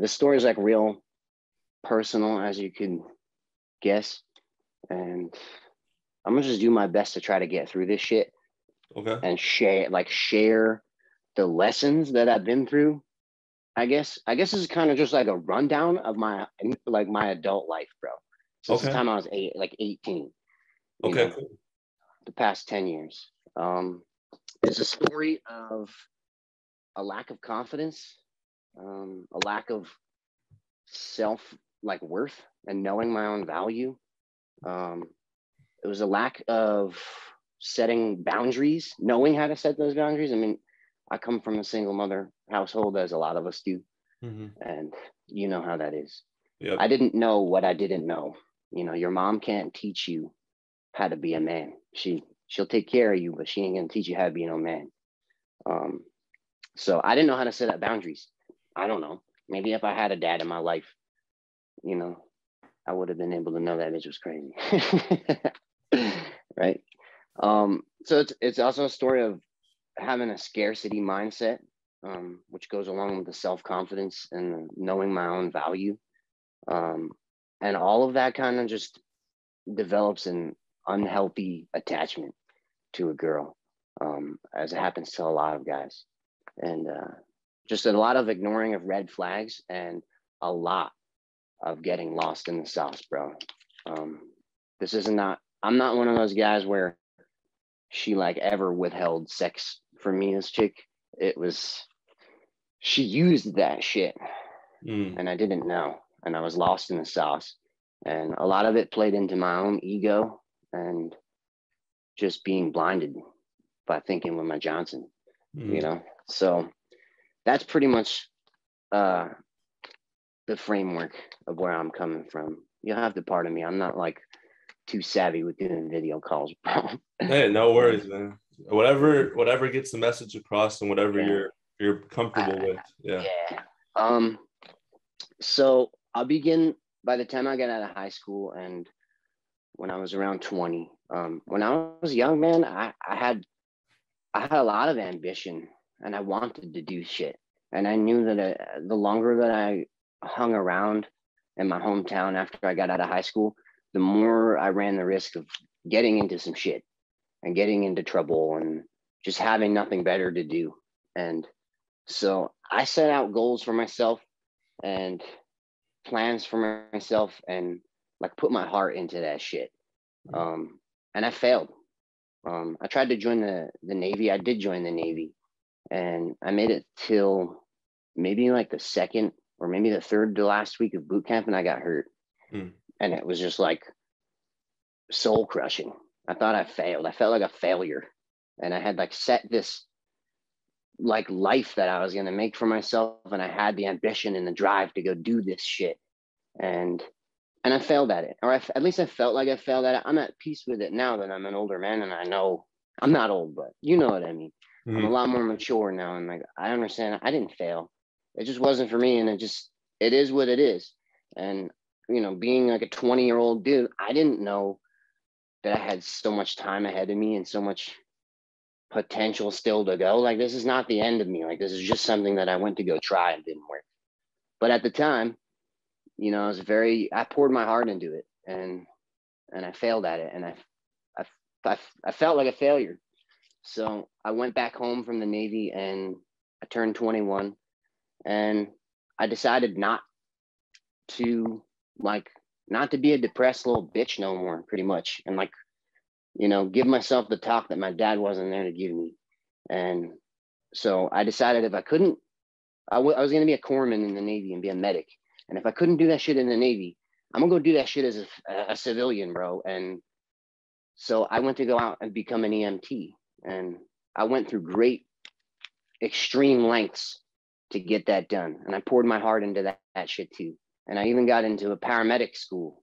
this story is like real personal, as you can guess, and I'm gonna just do my best to try to get through this shit. Okay. And share the lessons that I've been through. I guess this is kind of just like a rundown of my adult life, bro. Since the time I was 18. Okay, cool. The past 10 years. It's a story of a lack of confidence, a lack of self worth and knowing my own value. It was a lack of setting boundaries, knowing how to set those boundaries. I mean, I come from a single mother household, as a lot of us do. And you know how that is. Yep. I didn't know what I didn't know. Your mom can't teach you how to be a man. She'll take care of you, but she ain't gonna teach you how to be no man. So I didn't know how to set up boundaries. I don't know. Maybe if I had a dad in my life, I would have been able to know that bitch was crazy. Right. So it's also a story of having a scarcity mindset, which goes along with the self-confidence and knowing my own value. And all of that kind of just develops an unhealthy attachment to a girl, as it happens to a lot of guys. And just a lot of ignoring of red flags and a lot of getting lost in the sauce, bro. I'm not one of those guys where she ever withheld sex for me. This chick, she used that shit and I didn't know, and I was lost in the sauce, and a lot of it played into my own ego and just being blinded by thinking with my Johnson, so that's pretty much the framework of where I'm coming from. You'll have to pardon me. I'm not too savvy with doing video calls, bro. Hey, no worries, man. Whatever gets the message across and whatever you're comfortable with. Yeah. So I'll begin by the time I got out of high school, and when I was around 20. When I was young, man, I had a lot of ambition and I wanted to do shit. And I knew that the longer that I hung around in my hometown after I got out of high school, the more I ran the risk of getting into some shit and getting into trouble and just having nothing better to do. And so I set out goals for myself and plans for myself and put my heart into that shit. And I failed. I tried to join the Navy. I did join the Navy, and I made it till maybe the second or maybe the third to last week of boot camp, and I got hurt. And it was just soul crushing. I thought I failed. I felt like a failure, and I had set this life that I was going to make for myself, and I had the ambition and the drive to go do this shit, and I failed at it, or at least I felt like I failed at it. I'm at peace with it now that I'm an older man, and I know I'm not old, but you know what I mean. I'm a lot more mature now, and I understand I didn't fail. It just wasn't for me, and it is what it is. And being a 20-year-old dude, I didn't know that I had so much time ahead of me and so much potential still to go. This is not the end of me. This is just something that I went to go try and didn't work. But at the time, I poured my heart into it, and I failed at it, and I felt like a failure. So I went back home from the Navy, and I turned 21, and I decided not to be a depressed little bitch no more, pretty much, and give myself the talk that my dad wasn't there to give me. And so I decided if I couldn't, I was going to be a corpsman in the Navy and be a medic. And if I couldn't do that shit in the Navy, I'm gonna go do that shit as a civilian, bro. And so I went to go out and become an EMT, and I went through great extreme lengths to get that done. And I poured my heart into that shit too. And I even got into a paramedic school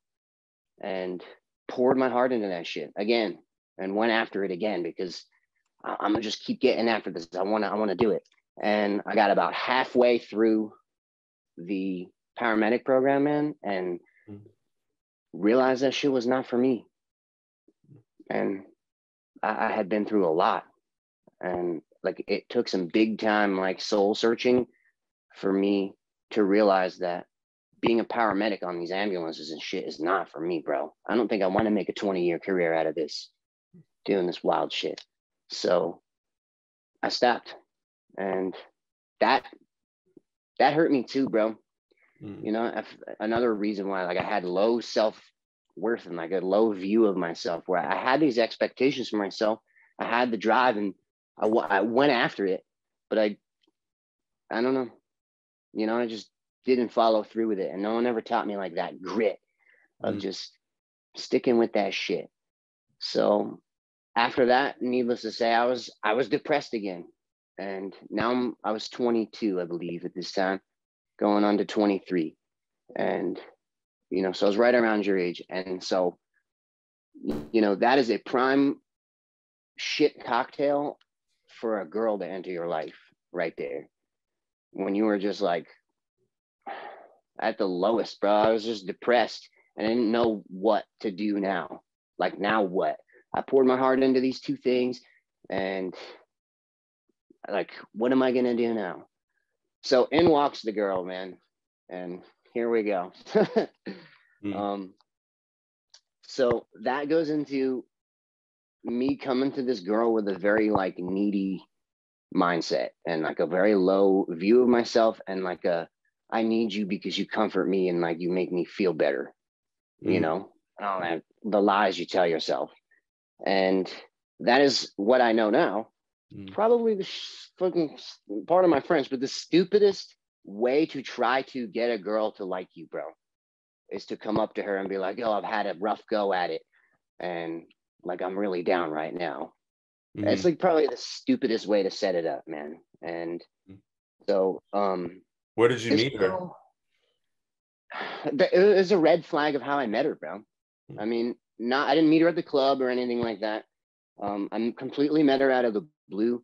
and poured my heart into that shit again and went after it again, because I'm gonna just keep getting after this. I wanna do it. And I got about halfway through the paramedic program, man, and realized that shit was not for me. And I had been through a lot, and it took some big time soul searching for me to realize that being a paramedic on these ambulances and shit is not for me, bro. I don't think I want to make a 20-year career out of this, doing this wild shit. So I stopped, and that hurt me too, bro. You know, another reason why, like, I had low self-worth and like a low view of myself, where I had these expectations for myself. I had the drive, and I went after it, but I don't know, you know, I just didn't follow through with it. And no one ever taught me like that grit of just sticking with that shit. So after that, needless to say, I was depressed again. And now I was 22, I believe, at this time, going on to 23. And, you know, so I was right around your age. And so, you know, that is a prime shit cocktail for a girl to enter your life right there. When you were just like at the lowest, bro. I was just depressed and I didn't know what to do now. Like, now what? I poured my heart into these two things, and like, what am I gonna do now? So in walks the girl, man, and here we go. So that goes into me coming to this girl with a very like needy mindset and like a very low view of myself, and like I need you because you comfort me and like you make me feel better, you know, the lies you tell yourself. And that is what I know now. Probably the fucking, part of my French, but the stupidest way to try to get a girl to like you, bro, is to come up to her and be like, "Oh, I've had a rough go at it, and like I'm really down right now." It's like probably the stupidest way to set it up, man. And so, where did you meet her? It was a red flag of how I met her, bro. I mean, I didn't meet her at the club or anything like that. I completely met her out of the blue,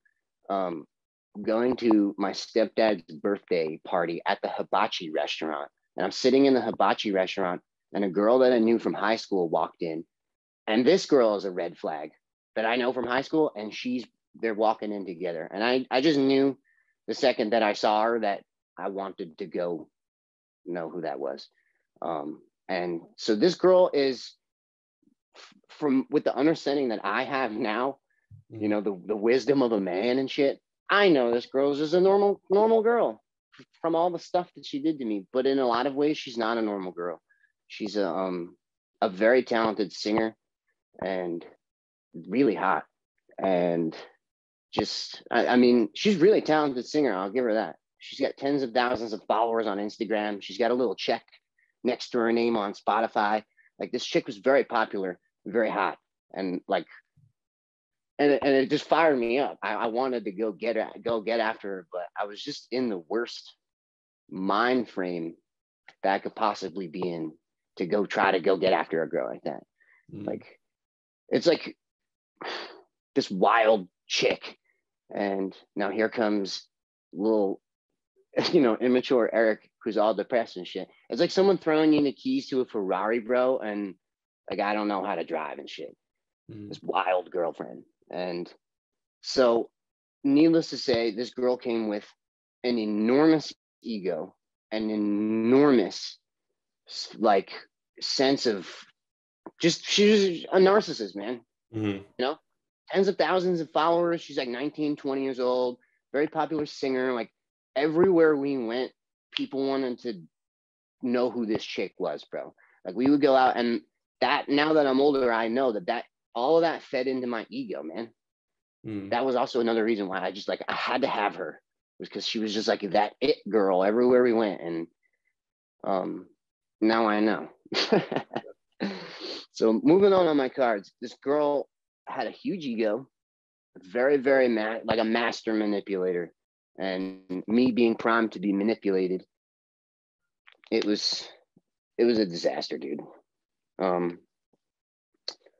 going to my stepdad's birthday party at the hibachi restaurant. And I'm sitting in the hibachi restaurant, and a girl that I knew from high school walked in. And this girl is a red flag that I know from high school, and they're walking in together. And I just knew the second that I saw her that I wanted to go know who that was. And so this girl is, with the understanding that I have now, you know, the wisdom of a man and shit, I know this girl is just a normal girl from all the stuff that she did to me. But in a lot of ways, she's not a normal girl. She's a very talented singer and really hot. And just, I mean, she's really talented singer. I'll give her that. She's got tens of thousands of followers on Instagram. She's got a little check next to her name on Spotify. Like, this chick was very popular, very hot, and like, and it just fired me up. I wanted to go get after her, but I was just in the worst mind frame that I could possibly be in to try to get after a girl like that. Like, it's like this wild chick, and now here comes little, you know, immature Erik, who's all depressed and shit. It's like someone throwing you the keys to a Ferrari, bro, and like, I don't know how to drive and shit. This wild girlfriend. And so, needless to say, this girl came with an enormous ego, an enormous like sense of just, she was a narcissist, man. You know, tens of thousands of followers. She's like 19, 20 years old, very popular singer. Like, everywhere we went, people wanted to know who this chick was, bro. Like, we would go out, and that, now that I'm older, I know that all of that fed into my ego, man. That was also another reason why I just, like, I had to have her, was because she was just like that it girl everywhere we went. And now I know. So moving on my cards, this girl had a huge ego, very, very like a master manipulator, and me being primed to be manipulated. It was a disaster, dude.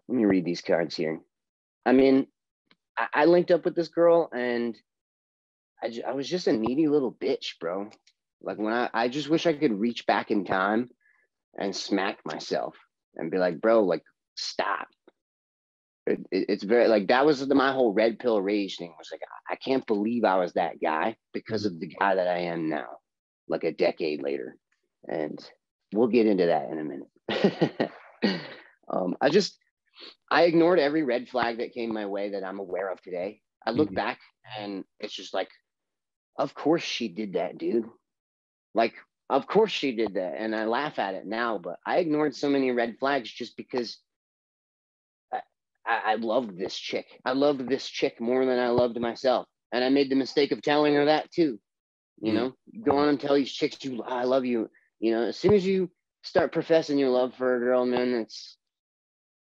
Let me read these cards here. I mean, I linked up with this girl, and I was just a needy little bitch, bro. Like, when I just wish I could reach back in time and smack myself and be like, bro, like, stop. It's very, like, that was my whole red pill rage thing, was like, I can't believe I was that guy because of the guy that I am now. like a decade later. And we'll get into that in a minute. I ignored every red flag that came my way that I'm aware of today. I look back and it's just like, of course she did that, dude. Like, of course she did that. And I laugh at it now, but I ignored so many red flags just because I loved this chick. I loved this chick more than I loved myself. And I made the mistake of telling her that too. You know, go on and tell these chicks, I love you. You know, as soon as you start professing your love for a girl, man, it's,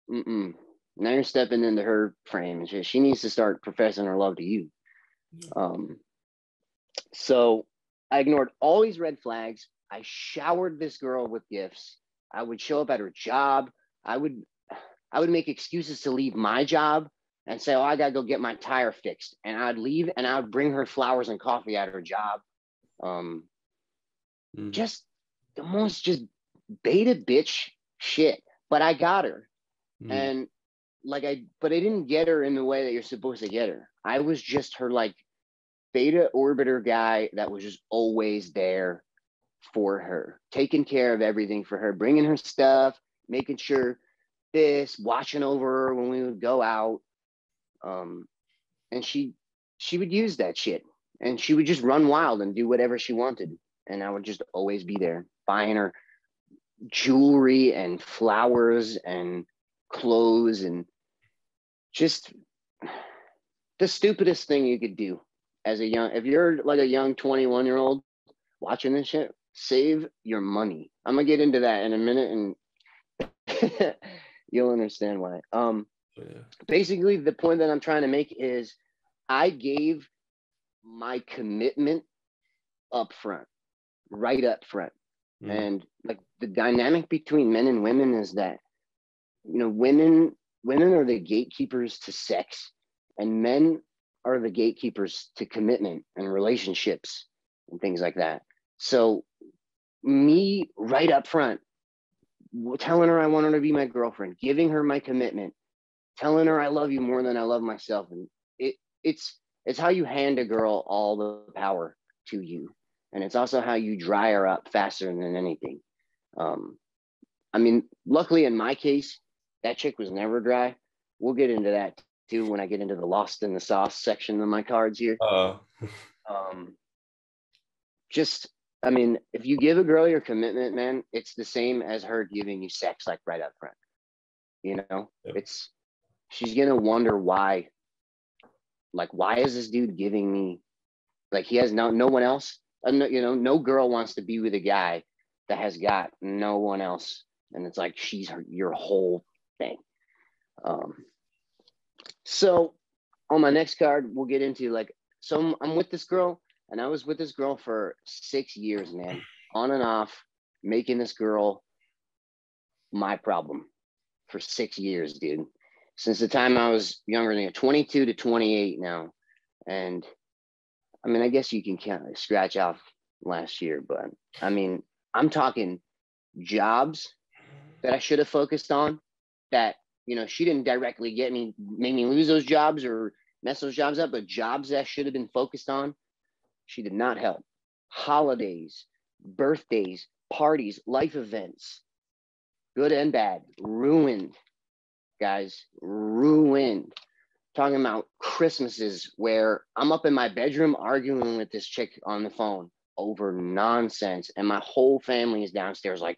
now you're stepping into her frame. And she needs to start professing her love to you. So I ignored all these red flags. I showered this girl with gifts. I would show up at her job. I would make excuses to leave my job and say, oh, I gotta go get my tire fixed. And I'd leave and I would bring her flowers and coffee at her job. Just the most just beta bitch shit. But I got her. And but I didn't get her in the way that you're supposed to get her. I was just her like beta orbiter guy that was just always there for her, taking care of everything for her, bringing her stuff, making sure watching over her when we would go out. And she would use that shit and she would just run wild and do whatever she wanted. And I would just always be there buying her jewelry and flowers and clothes and just the stupidest thing you could do as if you're like a young 21-year-old watching this shit, save your money. I'm gonna get into that in a minute and you'll understand why. Basically the point that I'm trying to make is I gave my commitment right up front. And like the dynamic between men and women is that, you know, women are the gatekeepers to sex and men are the gatekeepers to commitment and relationships and things like that. So me right up front, telling her I want her to be my girlfriend, giving her my commitment, telling her I love you more than I love myself. And it's how you hand a girl all the power to you. And it's also how you dry her up faster than anything. I mean, luckily in my case, that chick was never dry. We'll get into that too when I get into the lost in the sauce section of my cards here. I mean, if you give a girl your commitment, man, it's the same as her giving you sex, like right up front. You know, she's gonna wonder why. Like, why is this dude giving me? Like, he has no one else. You know, no girl wants to be with a guy that has got no one else, and it's like she's your whole thing. So on my next card, we'll get into like, so I'm with this girl, and I was with this girl for 6 years, man, on and off, making this girl my problem for 6 years, dude. Since the time I was younger than 22 to 28 now. And I mean, I guess you can kind of scratch off last year, but I mean, I'm talking jobs that I should have focused on that, you know, she didn't directly make me lose those jobs or mess those jobs up, but jobs that should have been focused on, she did not help. Holidays, birthdays, parties, life events, good and bad, ruined, guys, ruined. Talking about Christmases where I'm up in my bedroom arguing with this chick on the phone over nonsense. And my whole family is downstairs like,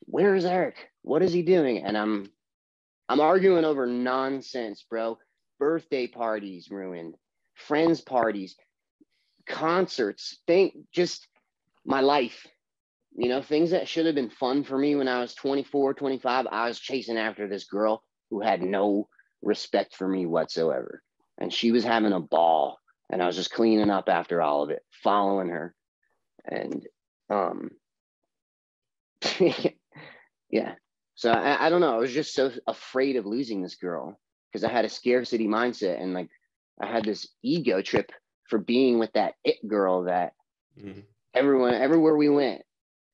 where is Erik? What is he doing? And I'm arguing over nonsense, bro. Birthday parties ruined, friends parties, concerts, just my life. You know, things that should have been fun for me when I was 24, 25, I was chasing after this girl who had no respect for me whatsoever. And she was having a ball and I was just cleaning up after all of it, following her. And yeah. So I don't know. I was just so afraid of losing this girl because I had a scarcity mindset and like I had this ego trip for being with that it girl that everywhere we went,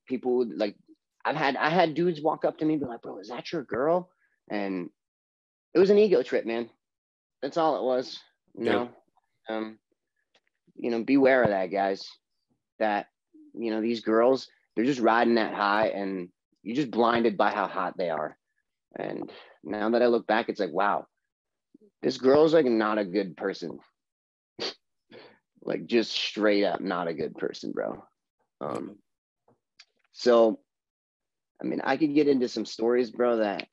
people would like, I had dudes walk up to me and be like, bro, is that your girl? And it was an ego trip, man. That's all it was. You know, beware of that, guys. That you know, these girls, they're just riding that high, and you're just blinded by how hot they are. And now that I look back, it's like, wow, this girl's like not a good person. Like just straight up not a good person, bro. So I mean, I could get into some stories, bro, that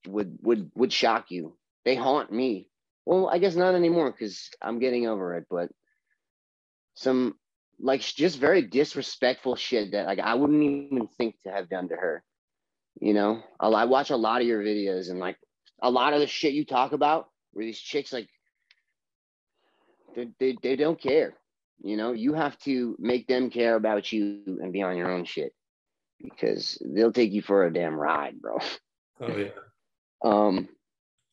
would shock you. They haunt me. Well, I guess not anymore because I'm getting over it, but some like just very disrespectful shit that like I wouldn't even think to have done to her. You know, I watch a lot of your videos, and like a lot of the shit you talk about where these chicks like they don't care. You know, you have to make them care about you and be on your own shit, because they'll take you for a damn ride, bro. Oh yeah.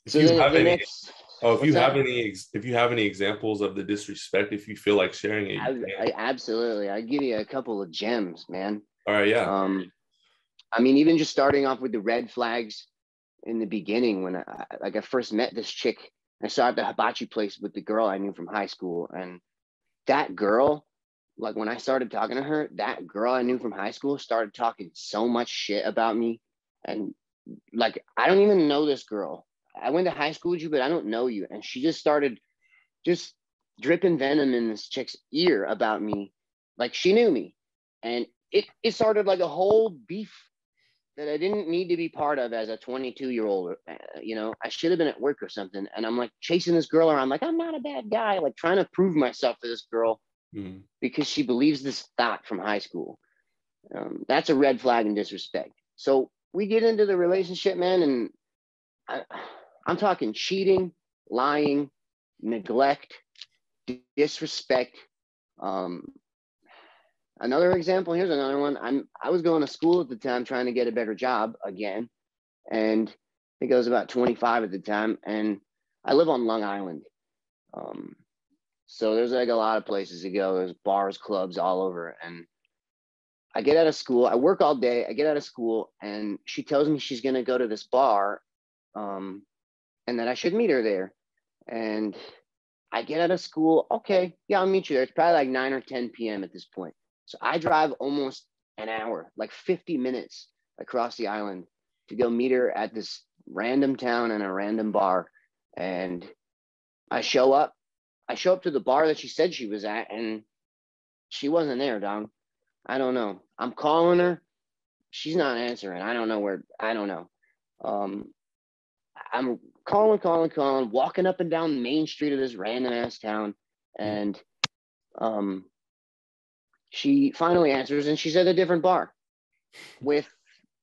If So you the, have the any, next, if you what's have that? any, if you have any examples of the disrespect, if you feel like sharing it, you can. I absolutely, I give you a couple of gems, man. All right, yeah. I mean, even just starting off with the red flags in the beginning, when I first met this chick, I saw at the hibachi place with the girl I knew from high school, and that girl, like when I started talking to her, that girl I knew from high school started talking so much shit about me, and like I don't even know this girl. I went to high school with you, but I don't know you, and she just started just dripping venom in this chick's ear about me, like she knew me, and it started like a whole beef that I didn't need to be part of as a 22-year-old. You know, I should have been at work or something. And I'm like chasing this girl around, like, I'm not a bad guy, like trying to prove myself to this girl because she believes this thought from high school. That's a red flag and disrespect. So we get into the relationship, man, and I'm talking cheating, lying, neglect, disrespect. Another example, here's another one. I was going to school at the time trying to get a better job again. And I think I was about 25 at the time. And I live on Long Island. So there's like a lot of places to go. There's bars, clubs all over. And I get out of school. I work all day. I get out of school, and she tells me she's going to go to this bar, and that I should meet her there. And I get out of school. Okay, yeah, I'll meet you there. It's probably like 9 or 10 p.m. at this point. So I drive almost an hour, like 50 minutes across the island to go meet her at this random town and a random bar. And I show up. I show up to the bar that she said she was at, and she wasn't there, dog. I don't know. I'm calling her. She's not answering. I don't know where. I don't know. I'm calling, walking up and down Main Street of this random ass town. And she finally answers, and she's at a different bar with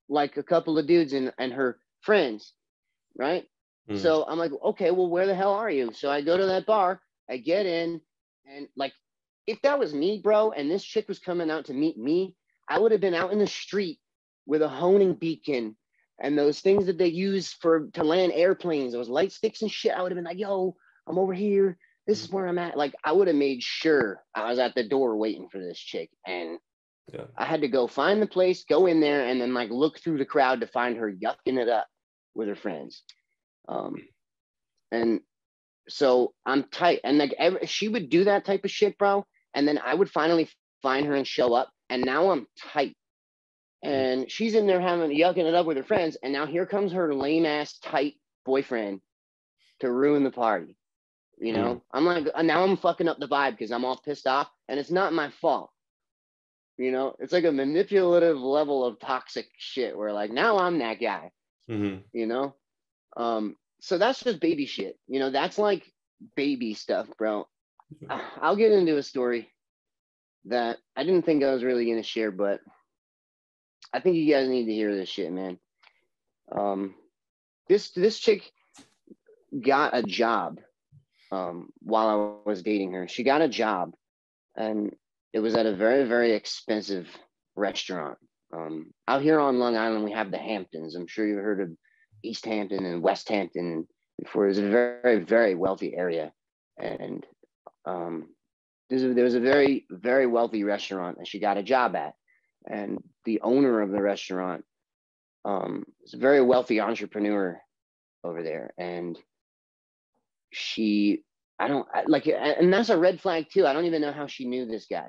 like a couple of dudes and her friends, right? So I'm like, okay, well, where the hell are you? So I go to that bar, I get in, and like, if that was me, bro, and this chick was coming out to meet me, I would have been out in the street with a honing beacon and those things that they use to land airplanes, those light sticks and shit. I would have been like, yo, I'm over here. This is where I'm at. Like, I would have made sure I was at the door waiting for this chick. And I had to go find the place, go in there, and then like look through the crowd to find her yucking it up with her friends. And so I'm tight. And like she would do that type of shit, bro. And then I would finally find her and show up. And now I'm tight. And she's in there yucking it up with her friends. And now here comes her lame ass tight boyfriend to ruin the party. You know, I'm like, now I'm fucking up the vibe because I'm all pissed off, and it's not my fault. You know, it's like a manipulative level of toxic shit where like, now I'm that guy, you know? So that's just baby shit. You know, that's like baby stuff, bro. I'll get into a story that I didn't think I was really going to share, but I think you guys need to hear this shit, man. This chick got a job while I was dating her. She got a job, and it was at a very, very expensive restaurant. Out here on Long Island, we have the Hamptons. I'm sure you've heard of East Hampton and West Hampton before. It's a very, very wealthy area. And there was a very, very wealthy restaurant that she got a job at. And the owner of the restaurant is a very wealthy entrepreneur over there. And and that's a red flag too. I don't even know how she knew this guy,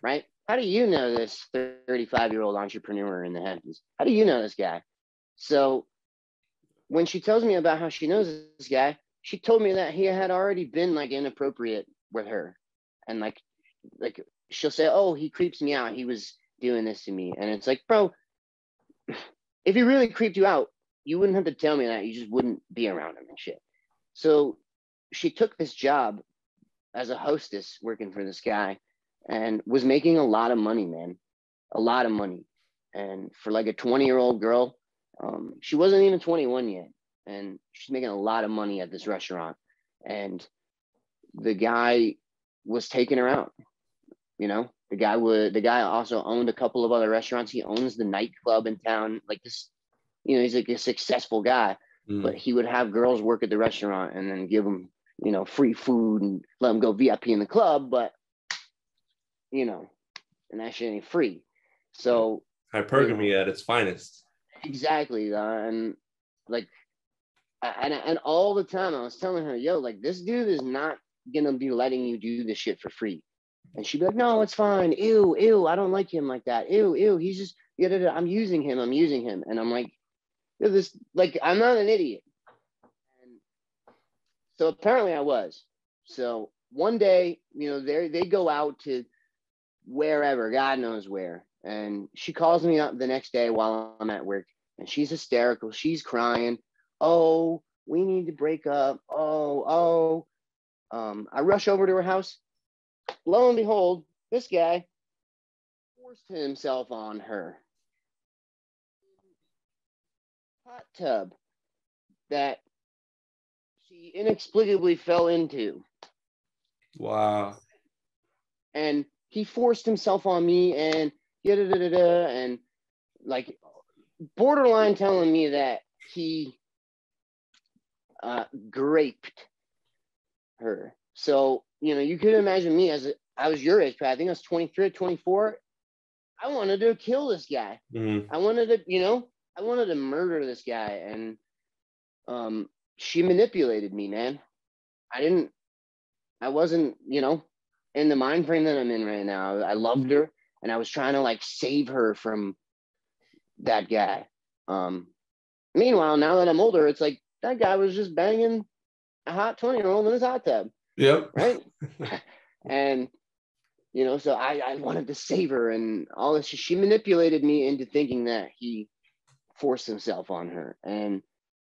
right? how do you know this 35-year-old entrepreneur in the Hamptons? How do you know this guy? So when she tells me about how she knows this guy, she told me that he had already been like inappropriate with her. And like she'll say, oh, he creeps me out. He was doing this to me. And it's like, bro, if he really creeped you out, you wouldn't have to tell me that. You just wouldn't be around him and shit. So she took this job as a hostess working for this guy and was making a lot of money, man. A lot of money. And for like a 20-year-old girl, she wasn't even 21 yet. And she's making a lot of money at this restaurant. And the guy was taking her out. You know, the guy also owned a couple of other restaurants. He owns the nightclub in town. Like this, you know, he's like a successful guy. But he would have girls work at the restaurant and then give them, you know, free food and let them go VIP in the club. But, you know, and that shit ain't free. So hypergamy, you know, at its finest. Exactly. And like, and all the time I was telling her, yo, like, this dude is not gonna be letting you do this shit for free. And she'd be like, no, it's fine. Ew, I don't like him like that. Ew, he's just, I'm using him. And I'm like, this, like, I'm not an idiot. And so apparently I was. So one day, you know, they go out to wherever, God knows where. And she calls me up the next day while I'm at work, and she's hysterical. She's crying. Oh, we need to break up. I rush over to her house. Lo and behold, this guy forced himself on her. Hot tub that she inexplicably fell into. Wow. And he forced himself on me and and like borderline telling me that he raped her. So, you know, you could imagine me I was your age, Pat. I think I was 23, 24. I wanted to kill this guy. I wanted to murder this guy. And she manipulated me, man. I wasn't, you know, in the mind frame that I'm in right now. I loved her, and I was trying to like save her from that guy. Meanwhile, now that I'm older, it's like that guy was just banging a hot 20-year-old in his hot tub. Yep. Right. And, you know, so I wanted to save her and all this. She manipulated me into thinking that he forced himself on her. And,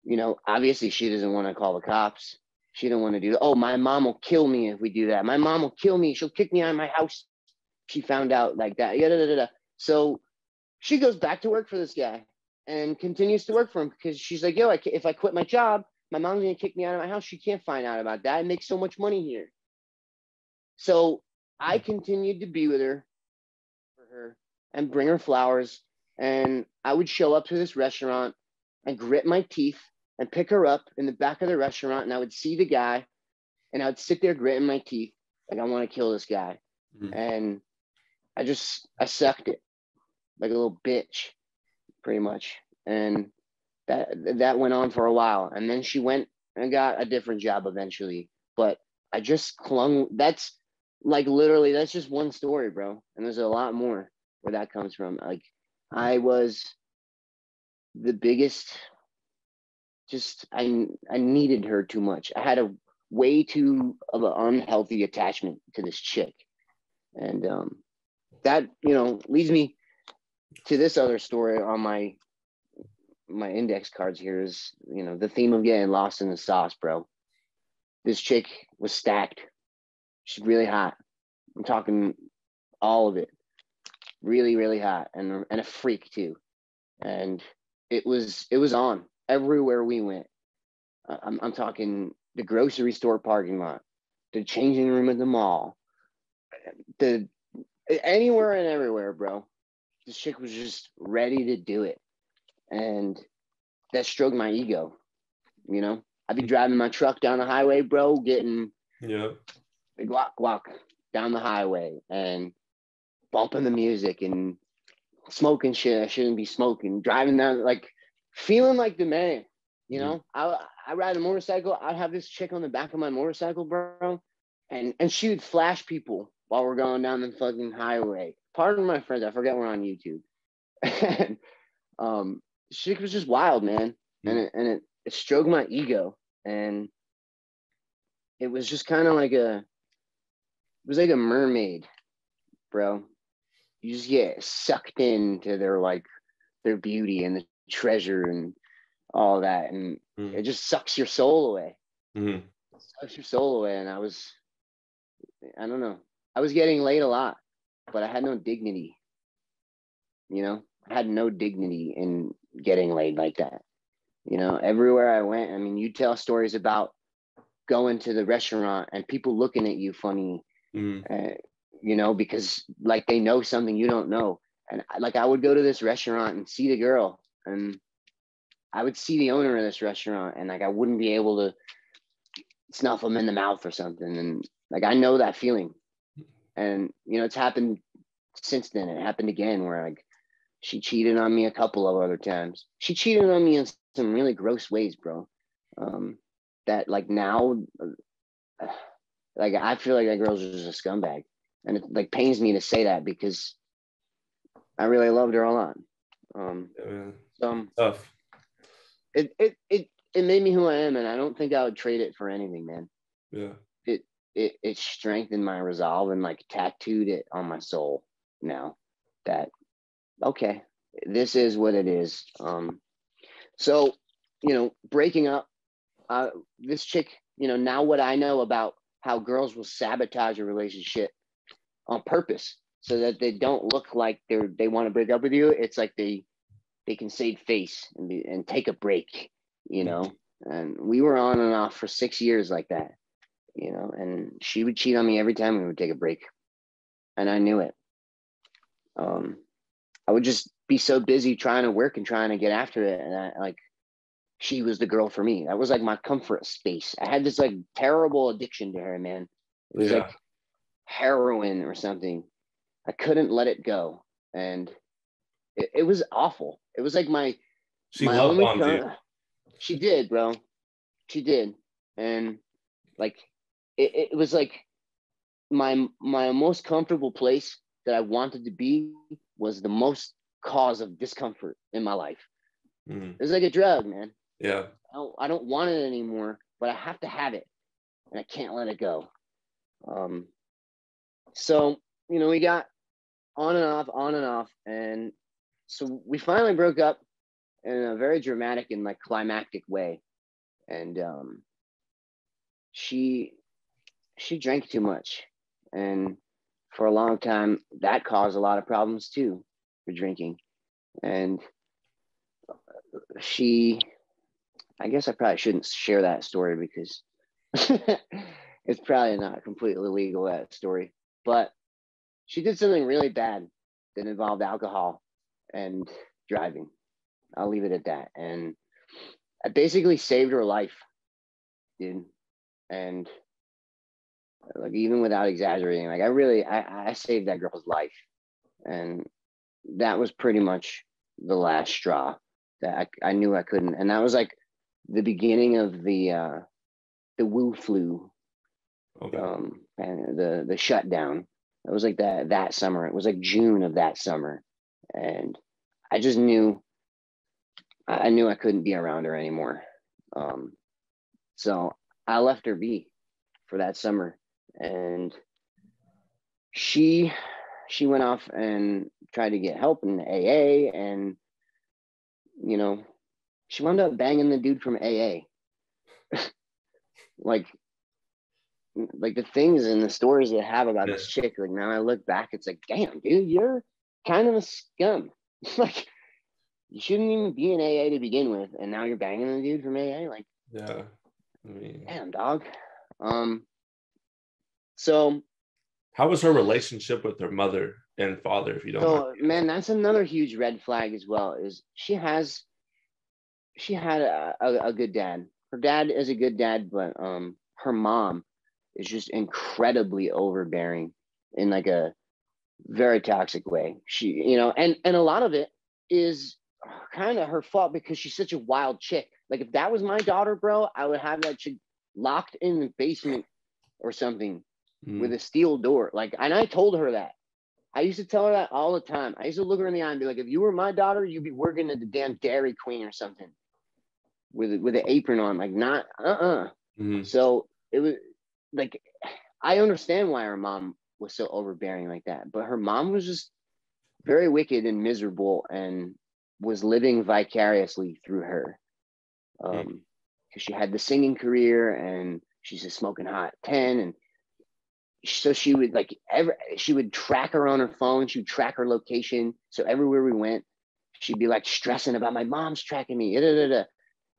you know, obviously she doesn't want to call the cops. She didn't want to do that. Oh, my mom will kill me if we do that. My mom will kill me. She'll kick me out of my house. She found out like that. So she goes back to work for this guy and continues to work for him because she's like, yo, if I quit my job, my mom's going to kick me out of my house. She can't find out about that. I make so much money here. So I continued to be with her for her and bring her flowers. And I would show up to this restaurant and grit my teeth and pick her up in the back of the restaurant. And I would see the guy and I would sit there gritting my teeth. Like, I want to kill this guy. And I sucked it like a little bitch, pretty much. And that went on for a while. And then she went and got a different job eventually. But I just clung. That's like literally, that's just one story, bro. And there's a lot more where that comes from. Like, I was the biggest, I needed her too much. I had a way too of an unhealthy attachment to this chick. And that, you know, leads me to this other story on my index cards here is, you know, the theme of getting lost in the sauce, bro. This chick was stacked. She's really hot. I'm talking all of it. Really, really hot and a freak too. And it was on everywhere we went. I'm talking the grocery store parking lot, the changing room at the mall, anywhere and everywhere, bro. This chick was just ready to do it. And that stroked my ego, you know? I'd be driving my truck down the highway, bro, getting big walk down the highway and bumping the music and smoking shit I shouldn't be smoking, driving down, like, feeling like the man, you know? I ride a motorcycle. I'd have this chick on the back of my motorcycle, bro, and she would flash people while we're going down the fucking highway. Pardon my friends, I forget we're on YouTube. And shit was just wild, man. And it stroked my ego. And it was just kind of like it was like a mermaid, bro. You just get sucked into their beauty and the treasure and all that. And it just sucks your soul away. Mm-hmm. Sucks your soul away. And I don't know. I was getting laid a lot, but I had no dignity. You know, I had no dignity in getting laid like that. You know, everywhere I went, I mean, you tell stories about going to the restaurant and people looking at you funny, you know, because like they know something you don't know. And like I would go to this restaurant and see the girl, and I would see the owner of this restaurant, and like I wouldn't be able to snuff them in the mouth or something. And like I know that feeling. And you know, it's happened since then. It happened again where like she cheated on me a couple of other times. She cheated on me in some really gross ways, bro. That like now, like I feel like that girl's just a scumbag, and it like pains me to say that because I really loved her a lot. Tough. It made me who I am, and I don't think I would trade it for anything, man. Yeah. It strengthened my resolve and like tattooed it on my soul now that okay, this is what it is. So you know, breaking up, this chick, you know, now what I know about how girls will sabotage a relationship on purpose so that they don't look like they want to break up with you. It's like they can save face and take a break, you know. And we were on and off for 6 years like that, you know, and she would cheat on me every time we would take a break. And I knew it. I would just be so busy trying to work and trying to get after it. And she was the girl for me. That was like my comfort space. I had this like terrible addiction to her, man. It was like heroin or something. I couldn't let it go. And it was awful. It was like my Loved only on you. She did, bro. She did. And like it was like my most comfortable place that I wanted to be was the most cause of discomfort in my life. It was like a drug, man. Yeah. I don't want it anymore, but I have to have it, and I can't let it go. So you know, we got on and off, and so we finally broke up in a very dramatic and like climactic way. And she drank too much, and for a long time that caused a lot of problems too for drinking. And I guess I probably shouldn't share that story because it's probably not completely legal, that story, but she did something really bad that involved alcohol and driving. I'll leave it at that. And I basically saved her life, dude. And like, even without exaggerating, like I saved that girl's life. And that was pretty much the last straw that I knew I couldn't. And that was like the beginning of the Wu flu, and the shutdown. It was like that summer. It was like June of that summer, and I just knew I knew I couldn't be around her anymore. So I left her be for that summer, and she went off and tried to get help in AA, and you know, she wound up banging the dude from AA. like the things and the stories they have about this chick, like now I look back, it's like, damn, dude, you're kind of a scum. Like, you shouldn't even be in AA to begin with, and now you're banging the dude from AA. Like, yeah, I mean, damn, dog. So how was her relationship with her mother and father, if you don't mind? Man, that's another huge red flag as well. Is she had a good dad. Her dad is a good dad, but her mom is just incredibly overbearing in like a very toxic way. She, you know, and a lot of it is kind of her fault because she's such a wild chick. Like, if that was my daughter, bro, I would have that chick locked in the basement or something with a steel door. Like, and I told her that. I used to tell her that all the time. I used to look her in the eye and be like, if you were my daughter, you'd be working at the damn Dairy Queen or something with an apron on, like not, So it was like, I understand why her mom was so overbearing like that, but her mom was just very wicked and miserable and was living vicariously through her. Because she had the singing career and she's a smoking hot 10. And so she would she would track her on her phone. She would track her location. So everywhere we went, she'd be like stressing about my mom's tracking me.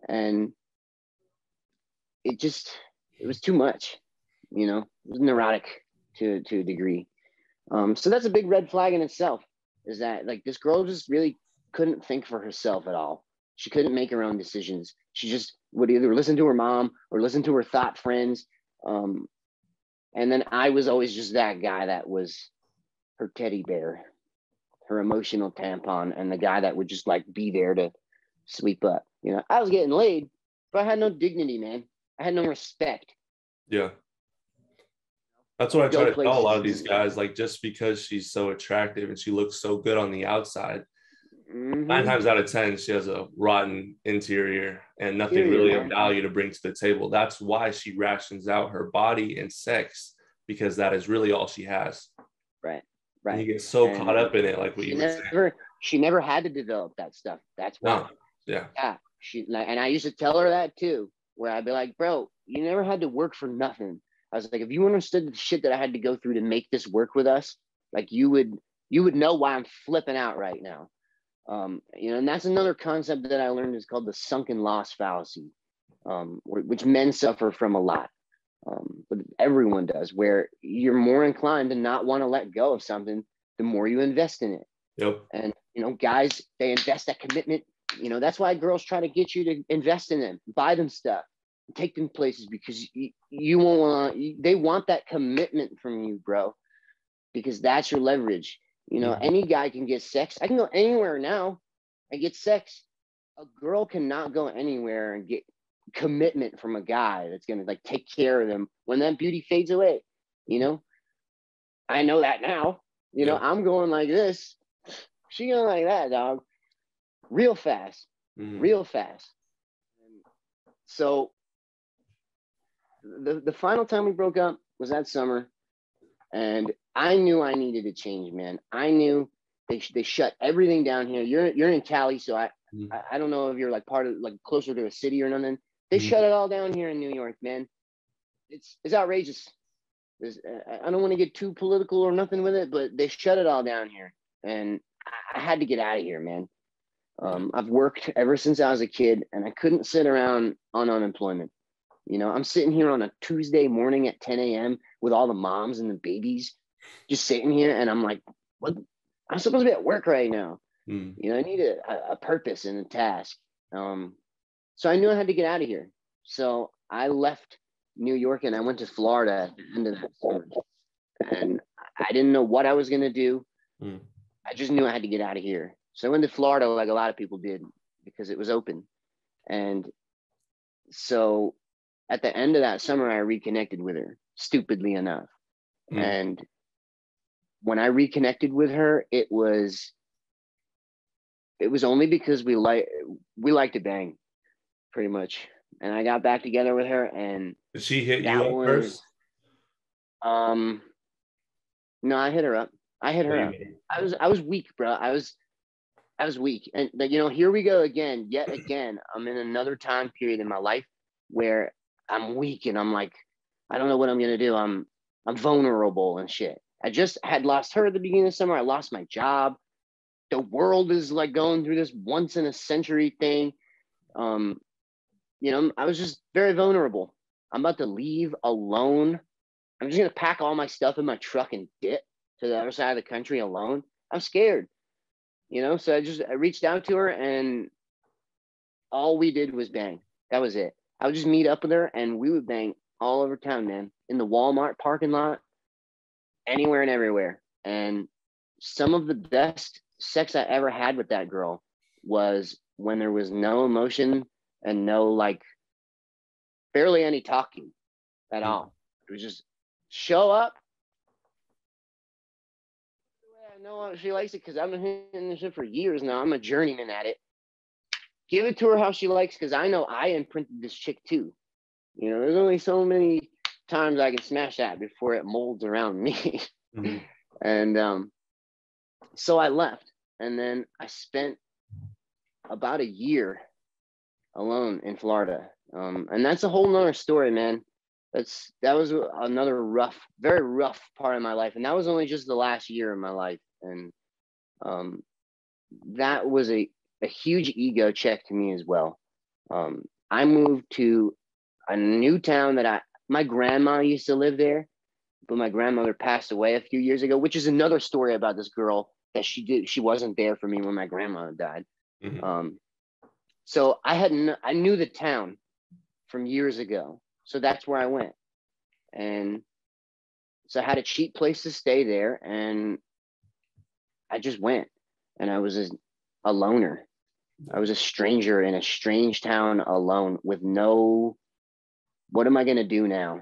And it was too much, it was neurotic to a degree. So that's a big red flag in itself, is that like this girl just really couldn't think for herself at all. She couldn't make her own decisions. She just would either listen to her mom or listen to her thought friends. And then I was always just that guy that was her teddy bear, her emotional tampon, and the guy that would just like be there to sweep up. I was getting laid, but I had no dignity, man. I had no respect. Yeah. That's what I try to tell a lot of these guys. Like, just because she's so attractive and she looks so good on the outside, 9 times out of 10, she has a rotten interior and nothing really of value to bring to the table. That's why she rations out her body and sex, because that is really all she has. Right. And you get so caught up in it, like what you were saying. She never had to develop that stuff. That's why. No. Yeah. And I used to tell her that too, where I'd be like, bro, you never had to work for nothing. I was like, if you understood the shit that I had to go through to make this work with us, like you would know why I'm flipping out right now. And that's another concept that I learned is called the sunken loss fallacy, which men suffer from a lot. But everyone does, where you're more inclined to not want to let go of something the more you invest in it. Yep. And, guys, they invest that commitment. That's why girls try to get you to invest in them, buy them stuff, take them places, because you won't want, they want that commitment from you, bro, because that's your leverage. Any guy can get sex. I can go anywhere now and get sex. A girl cannot go anywhere and get commitment from a guy that's going to like take care of them when that beauty fades away. I know that now. I'm going like this. She going like that, dog. Real fast. Real fast. So the final time we broke up was that summer, and I knew I needed to change, man. I knew they shut everything down here. You're in Cali, so I don't know if you're like part of like closer to a city or nothing. They shut it all down here in New York, man. It's outrageous. I don't want to get too political or nothing with it, but they shut it all down here, and I had to get out of here, man. I've worked ever since I was a kid, and I couldn't sit around on unemployment. I'm sitting here on a Tuesday morning at 10 a.m. with all the moms and the babies, just sitting here, and I'm like, what? I'm supposed to be at work right now. I need a purpose and a task. So I knew I had to get out of here. So I left New York and I went to Florida at the end of that summer. And I didn't know what I was going to do. I just knew I had to get out of here. So I went to Florida like a lot of people did, because it was open. And so at the end of that summer, I reconnected with her, stupidly enough. And when I reconnected with her, it was only because we like to bang, pretty much. And I got back together with her, and did she hit you up first? No, I hit her up. I was weak, bro. I was weak. And here we go again, yet again. I'm in another time period in my life where I'm weak, and I'm like, I don't know what I'm gonna do. I'm vulnerable and shit. I just had lost her at the beginning of the summer. I lost my job. The world is like going through this once in a century thing. I was just very vulnerable. I'm about to leave alone. I'm just going to pack all my stuff in my truck and dip to the other side of the country alone. I'm scared, so I reached out to her, and all we did was bang. That was it. I would just meet up with her, and we would bang all over town, man, in the Walmart parking lot, anywhere and everywhere. And some of the best sex I ever had with that girl was when there was no emotion and no, like, barely any talking at all. It was just show up, know what? She likes it because I've been hitting this shit for years now. I'm a journeyman at it. Give it to her how she likes, because I know I imprinted this chick too. You know, there's only so many times I can smash that before it molds around me. Mm-hmm. And so I left, and then I spent about a year alone in Florida. And that's a whole nother story, man. That was another rough, very rough part of my life. And that was only just the last year of my life. And that was a huge ego check to me as well. I moved to a new town that my grandma used to live there, but my grandmother passed away a few years ago, which is another story about this girl that she wasn't there for me when my grandma died. Mm-hmm. So I knew the town from years ago. So that's where I went. And so I had a cheap place to stay there, and I just went. And I was a loner. I was a stranger in a strange town alone with no, what am I going to do now?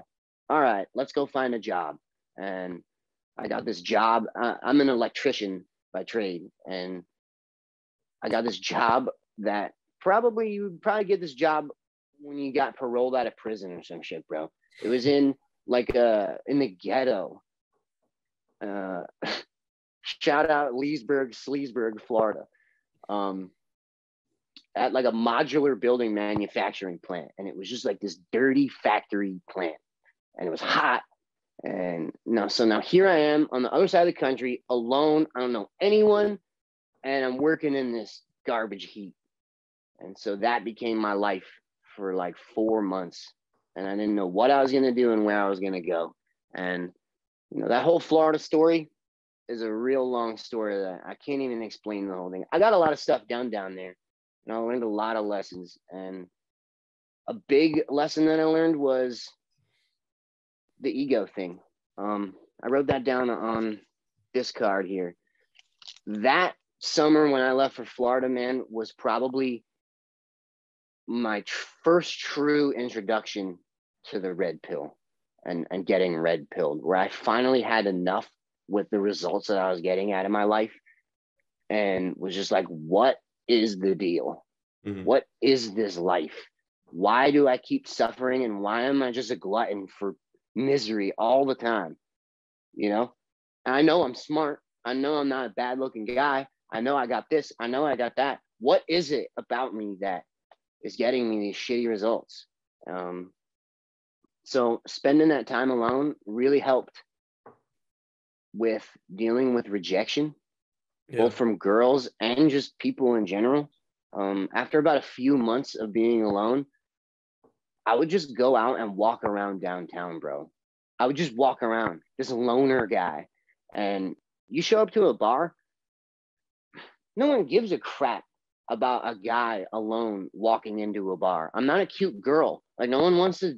All right, let's go find a job. And I got this job. I'm an electrician by trade. And I got this job that you would probably get this job when you got paroled out of prison or some shit, bro. It was in in the ghetto. Shout out Sleesburg, Florida. At like a modular building manufacturing plant. And it was just like this dirty factory plant. And it was hot. And so now here I am on the other side of the country, alone. I don't know anyone. And I'm working in this garbage heat. And so that became my life for like 4 months. And I didn't know what I was going to do and where I was going to go. And, that whole Florida story is a real long story that I can't even explain the whole thing. I got a lot of stuff done down there. And I learned a lot of lessons. And a big lesson that I learned was the ego thing. I wrote that down on this card here. That summer when I left for Florida, man, was probably my first true introduction to the red pill and getting red pilled, where I finally had enough with the results that I was getting out of my life and was just like, what is the deal? Mm-hmm. What is this life? Why do I keep suffering? And why am I just a glutton for misery all the time? And I know I'm smart. I know I'm not a bad looking guy. I know I got this. I know I got that. What is it about me that is getting me these shitty results? So spending that time alone really helped with dealing with rejection, both from girls and just people in general. After about a few months of being alone, I would just go out and walk around downtown, bro. I would just walk around, this loner guy. And you show up to a bar, no one gives a crap about a guy alone walking into a bar. I'm not a cute girl. Like, no one wants to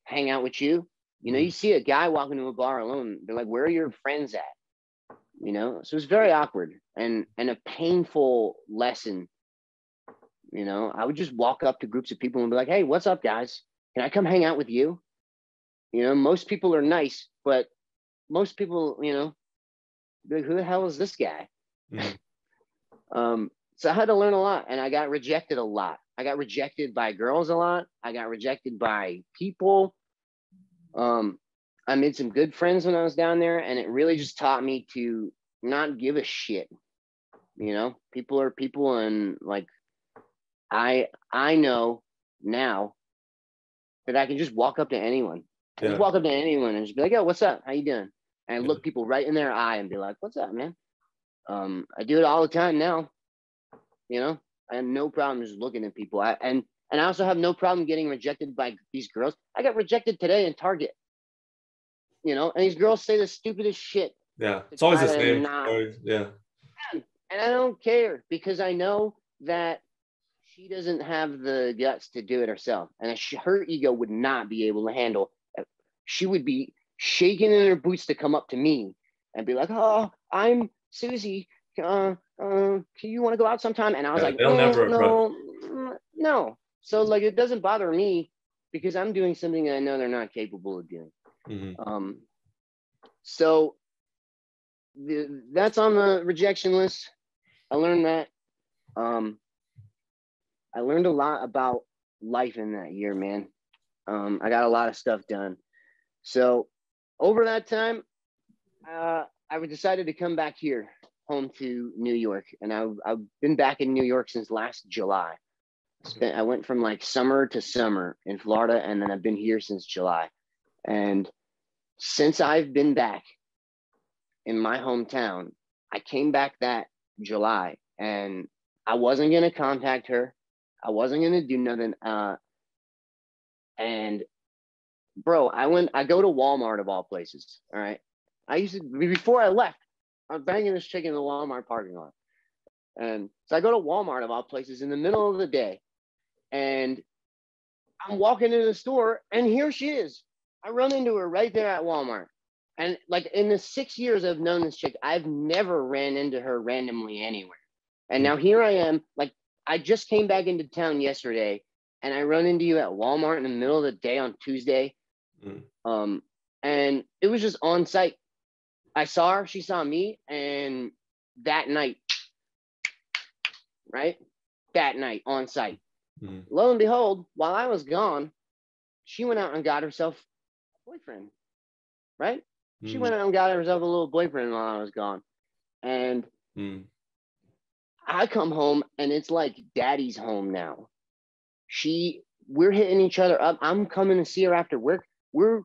hang out with you. You see a guy walking to a bar alone, they're like, where are your friends at? So it's very awkward and a painful lesson. I would just walk up to groups of people and be like, hey, what's up, guys? Can I come hang out with you? Most people are nice, but most people, like, who the hell is this guy? Mm. So I had to learn a lot, and I got rejected a lot. I got rejected by girls a lot. I got rejected by people. I made some good friends when I was down there, and it really just taught me to not give a shit. People are people, and like, I know now that I can just walk up to anyone. I just walk up to anyone and just be like, yo, what's up? How you doing? And I look people right in their eye and be like, what's up, man? I do it all the time now. I have no problem just looking at people. And I also have no problem getting rejected by these girls. I got rejected today in Target. And these girls say the stupidest shit. Yeah, it's always the same. Yeah. And I don't care, because I know that she doesn't have the guts to do it herself. And her ego would not be able to handle it. She would be shaking in her boots to come up to me and be like, oh, I'm Susie. Do you want to go out sometime? And I was like, no. So like, it doesn't bother me because I'm doing something that I know they're not capable of doing. Mm-hmm. So that's on the rejection list. I learned that. I learned a lot about life in that year, man. I got a lot of stuff done. So over that time, I decided to come back here, home to New York, and I've been back in New York since last July. I went from like summer to summer in Florida, and then I've been here since July. And since I've been back in my hometown, I came back that July, and I wasn't gonna contact her. I wasn't gonna do nothing. And bro, I go to Walmart of all places. All right. I used to, before I left, I was banging this chick in the Walmart parking lot. And so I go to Walmart of all places in the middle of the day. And I'm walking into the store, and here she is. I run into her right there at Walmart. And like in the 6 years I've known this chick, I've never ran into her randomly anywhere. And now here I am, like I just came back into town yesterday, and I run into you at Walmart in the middle of the day on Tuesday. And it was just on site. I saw her, she saw me, and that night, right? That night on site. Lo and behold, while I was gone, she went out and got herself a boyfriend, right? She went out and got herself a little boyfriend while I was gone. And I come home, and it's like daddy's home now. We're hitting each other up. I'm coming to see her after work. We're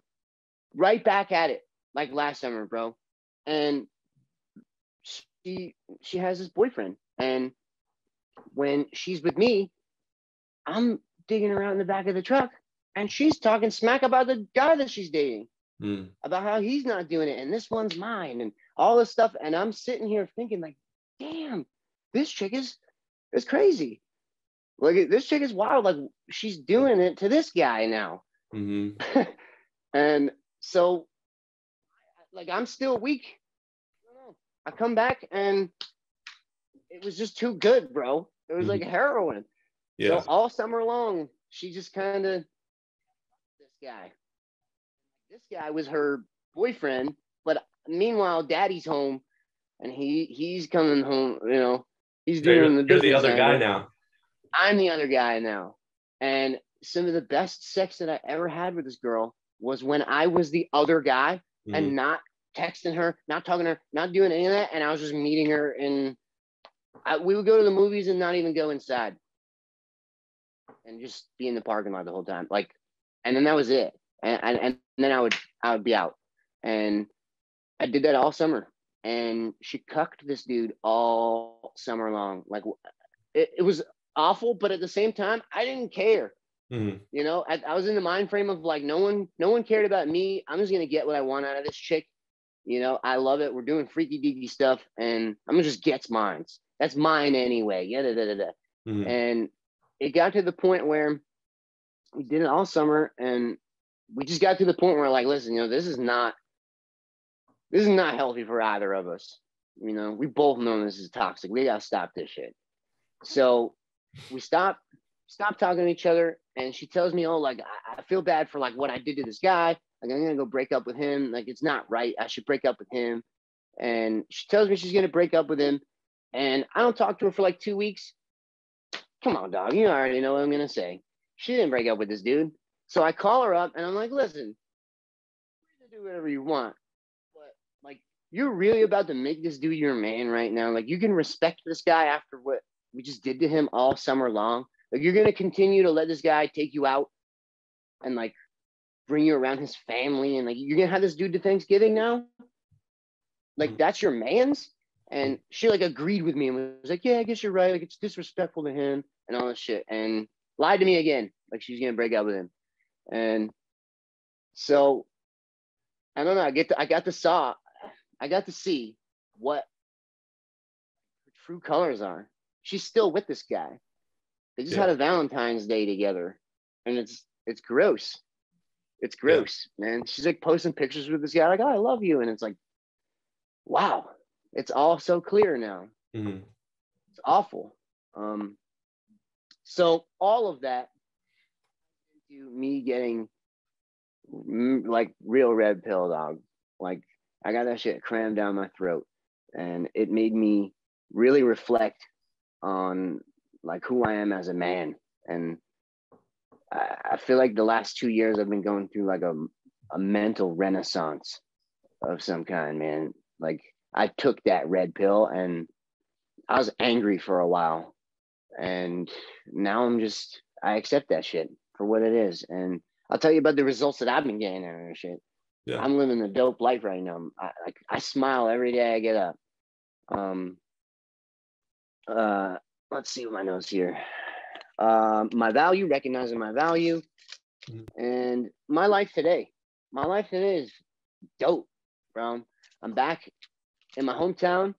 right back at it like last summer, bro. And she has this boyfriend. And when she's with me, I'm digging around in the back of the truck, and she's talking smack about the guy that she's dating, about how he's not doing it, and this one's mine, and all this stuff. And I'm sitting here thinking, like, damn, this chick is crazy. Like, this chick is wild. Like, she's doing it to this guy now. And so, like, I'm still weak. I come back, and it was just too good, bro. It was like heroin. Yeah. So all summer long, she just kind of this guy. This guy was her boyfriend, but meanwhile, daddy's home, and he's coming home. You know, he's doing the business. You're the other guy now. I'm the other guy now. And some of the best sex that I ever had with this girl was when I was the other guy and not texting her, not talking to her, not doing any of that. And I was just meeting her, and we would go to the movies and not even go inside and just be in the parking lot the whole time. Like, and then that was it. And then I would be out. And I did that all summer. And she cucked this dude all summer long. Like, it was awful, but at the same time, I didn't care. You know, I was in the mind frame of like, no one cared about me. I'm just gonna get what I want out of this chick. You know, I love it. We're doing freaky deaky stuff, and I'm gonna just get mine. That's mine anyway. Yeah. And it got to the point where we did it all summer, and we just got to the point where, like, listen, you know, this is not healthy for either of us. You know, we both know this is toxic. We gotta stop this shit. So we stopped talking to each other, and she tells me, oh, like, I feel bad for like what I did to this guy. Like, I'm gonna go break up with him. Like, it's not right. I should break up with him. And she tells me she's gonna break up with him. And I don't talk to her for like 2 weeks. Come on, dog. You already know what I'm gonna say. She didn't break up with this dude. So I call her up, and I'm like, listen, you're free to do whatever you want, but like, you're really about to make this dude your man right now. Like, you can respect this guy after what we just did to him all summer long. Like, you're gonna continue to let this guy take you out and like bring you around his family, and like, you're gonna have this dude to Thanksgiving now. Like, that's your man's. And she like agreed with me and was like, yeah, I guess you're right. Like, it's disrespectful to him and all this shit, and lied to me again. Like, she's gonna break up with him. And so I don't know. I got to see what her true colors are. She's still with this guy. They just had a Valentine's Day together, and it's gross. It's gross, man. She's like posting pictures with this guy, like, oh, I love you. And it's like, wow, it's all so clear now. It's awful. So all of that into me getting like real red pill, dog. Like, I got that shit crammed down my throat. and it made me really reflect on like who I am as a man. And I feel like the last 2 years I've been going through like a mental renaissance of some kind, man. Like I took that red pill and I was angry for a while, and now I accept that shit for what it is. And I'll tell you about the results that I've been getting out of this shit. Yeah. I'm living a dope life right now. I smile every day I get up. Let's see what my notes here. My value, recognizing my value, and my life today. My life today is dope, bro. I'm back in my hometown.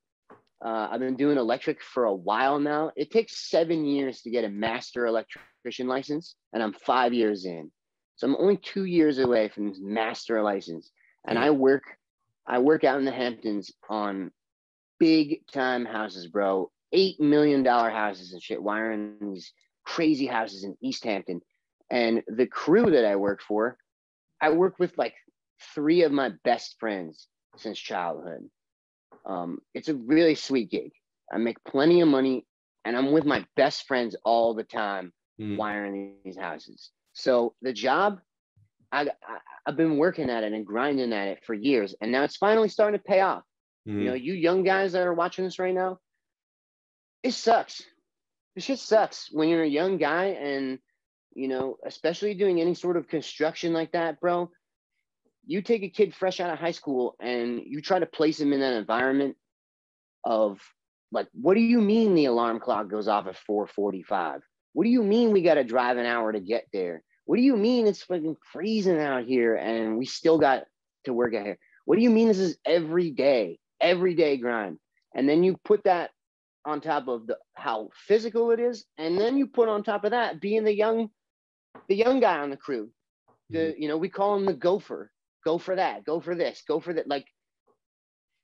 I've been doing electric for a while now. It takes 7 years to get a master electrician license, and I'm 5 years in. So I'm only 2 years away from this master license. And I work out in the Hamptons on big time houses, bro. $8 million houses and shit, wiring these crazy houses in East Hampton. And the crew that I work for, I work with like 3 of my best friends since childhood. It's a really sweet gig. I make plenty of money, and I'm with my best friends all the time wiring these houses. So the job, I've been working at it and grinding at it for years, and now it's finally starting to pay off. You know, you young guys that are watching this right now, it sucks. This shit sucks when you're a young guy, and, you know, especially doing any sort of construction like that, bro. You take a kid fresh out of high school and you try to place him in that environment of like, what do you mean the alarm clock goes off at 4:45? What do you mean we got to drive an hour to get there? What do you mean it's fucking freezing out here and we still got to work out here? What do you mean this is everyday grind? And then you put that on top of how physical it is, and then you put on top of that being the young guy on the crew. You know, we call him the gopher. Go for that, go for this, go for that. Like,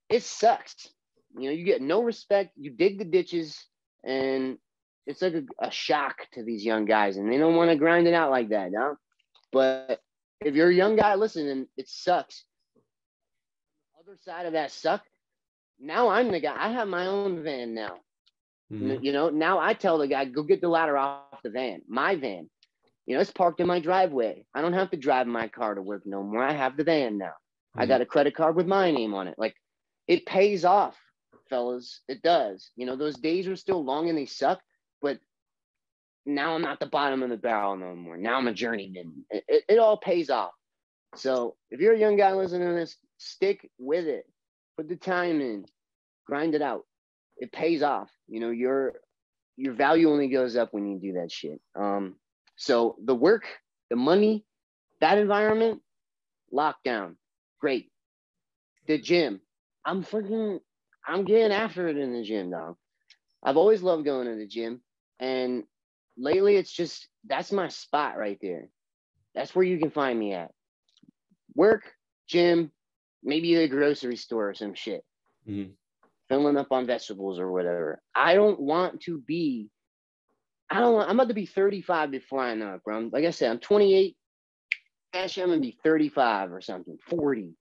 it sucks. You know, you get no respect, you dig the ditches, and it's like a shock to these young guys, and they don't want to grind it out like that, no? But if you're a young guy listening, it sucks. Other side of that suck, now I'm the guy. I have my own van now. You know, now I tell the guy, go get the ladder off the van, my van. You know, it's parked in my driveway. I don't have to drive my car to work no more. I have the van now. I got a credit card with my name on it. Like, it pays off, fellas. It does. You know, those days are still long and they suck, but now I'm not the bottom of the barrel no more. Now I'm a journeyman. It all pays off. So if you're a young guy listening to this, stick with it. Put the time in. Grind it out. It pays off. You know, your value only goes up when you do that shit. So the work, the money, that environment, lockdown, great. The gym, I'm getting after it in the gym, dog. I've always loved going to the gym, and lately it's just, that's my spot right there. That's where you can find me at. Work, gym, maybe the grocery store or some shit. Filling up on vegetables or whatever. I'm about to be 35 before I know it, bro. Like I said, I'm 28. Actually, I'm going to be 35 or something, 40.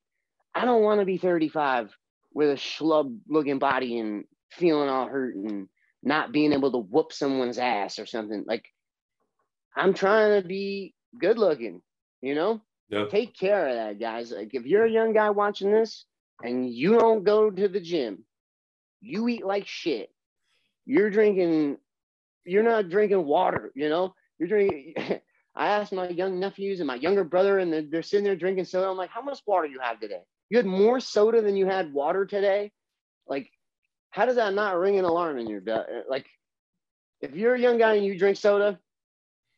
I don't want to be 35 with a schlub-looking body and feeling all hurt and not being able to whoop someone's ass or something. Like, I'm trying to be good-looking, you know? Yep. Take care of that, guys. Like, if you're a young guy watching this and you don't go to the gym, you eat like shit. You're not drinking water, you know? You're drinking. I asked my young nephews and my younger brother, and they're sitting there drinking soda. I'm like, how much water do you have today? You had more soda than you had water today? Like, how does that not ring an alarm in your gut? Like, if you're a young guy and you drink soda,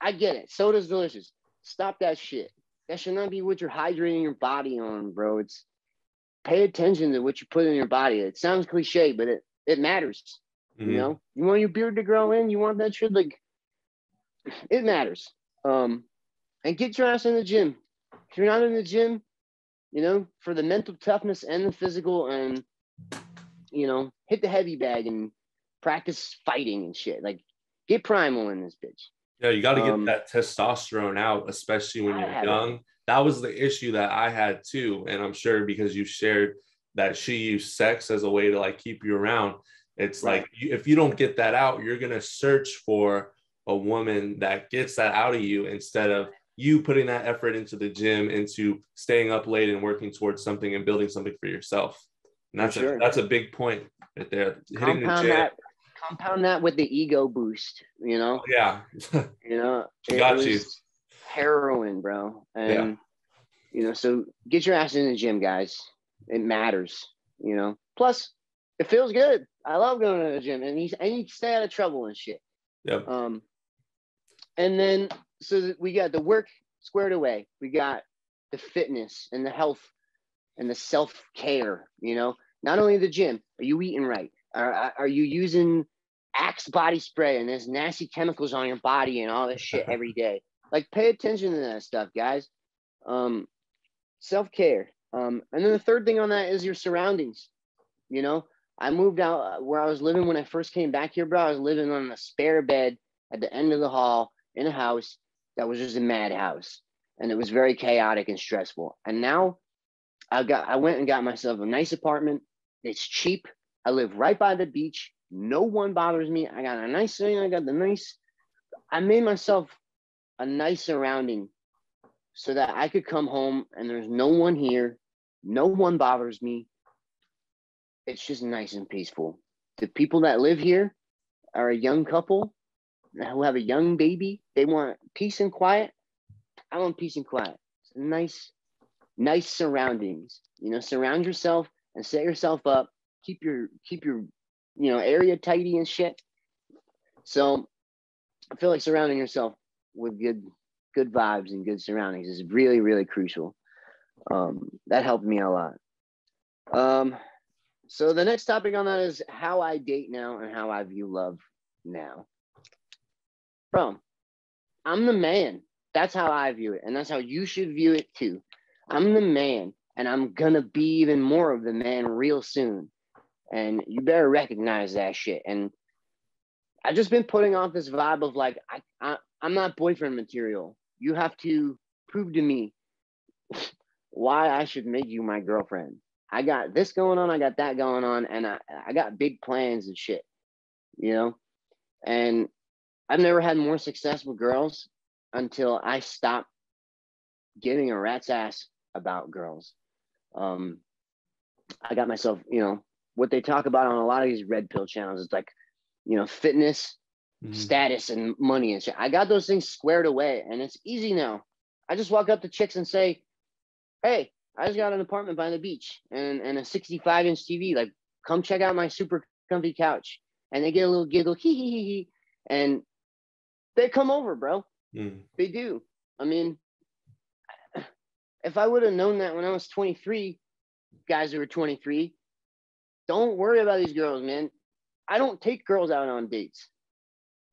I get it. Soda's delicious. Stop that shit. That should not be what you're hydrating your body on, bro. It's pay attention to what you put in your body. It sounds cliche, but it matters. You know, you want your beard to grow in, you want that shit, like, it matters. And get your ass in the gym. If you're not in the gym, you know, for the mental toughness and the physical, and, you know, hit the heavy bag and practice fighting and shit. Like, get primal in this bitch. Yeah, you got to get that testosterone out, especially when you're young. That was the issue that I had too, and I'm sure because you shared that she used sex as a way to like keep you around. It's Right. like if you don't get that out, you're gonna search for a woman that gets that out of you instead of you putting that effort into the gym, into staying up late and working towards something and building something for yourself. And that's a big point right there. Hitting the gym. Compound that with the ego boost, you know? Yeah. You know, it was you. Heroin, bro. And, yeah. you know, so get your ass in the gym, guys. It matters, you know? Plus, it feels good. I love going to the gym, and you stay out of trouble and shit. Yep. And then, so we got the work squared away. We got the fitness and the health and the self-care, you know? Not only the gym, are you eating right? Are you using Axe body spray and there's nasty chemicals on your body and all this shit every day? Like, pay attention to that stuff, guys. Self-care. And then the third thing on that is your surroundings. You know, I moved out where I was living when I first came back here, bro. I was living on a spare bed at the end of the hall in a house that was just a madhouse. And it was very chaotic and stressful. And now I went and got myself a nice apartment. It's cheap. I live right by the beach. No one bothers me. I got a nice thing. I made myself a nice surrounding so that I could come home and there's no one here. No one bothers me. It's just nice and peaceful. The people that live here are a young couple who have a young baby. They want peace and quiet. I want peace and quiet. It's nice surroundings. You know, surround yourself and set yourself up. Keep your area tidy and shit. So I feel like surrounding yourself with good vibes and good surroundings is really, really crucial. That helped me a lot. So the next topic on that is how I date now and how I view love now. Bro, I'm the man. That's how I view it. And that's how you should view it too. I'm the man, and I'm gonna be even more of the man real soon. And you better recognize that shit. And I've just been putting off this vibe of like, I'm not boyfriend material. You have to prove to me why I should make you my girlfriend. I got this going on, I got that going on, and I got big plans and shit, you know? And I've never had more success with girls until I stopped giving a rat's ass about girls. I got myself, you know, what they talk about on a lot of these red pill channels is like, you know, fitness, status, and money and shit. I got those things squared away, and it's easy now. I just walk up to chicks and say, hey, I just got an apartment by the beach and a 65-inch TV. Like, come check out my super comfy couch. And they get a little giggle, hee hee hee hee. And they come over, bro. They do. I mean, if I would have known that when I was 23, guys who were 23, don't worry about these girls, man. I don't take girls out on dates.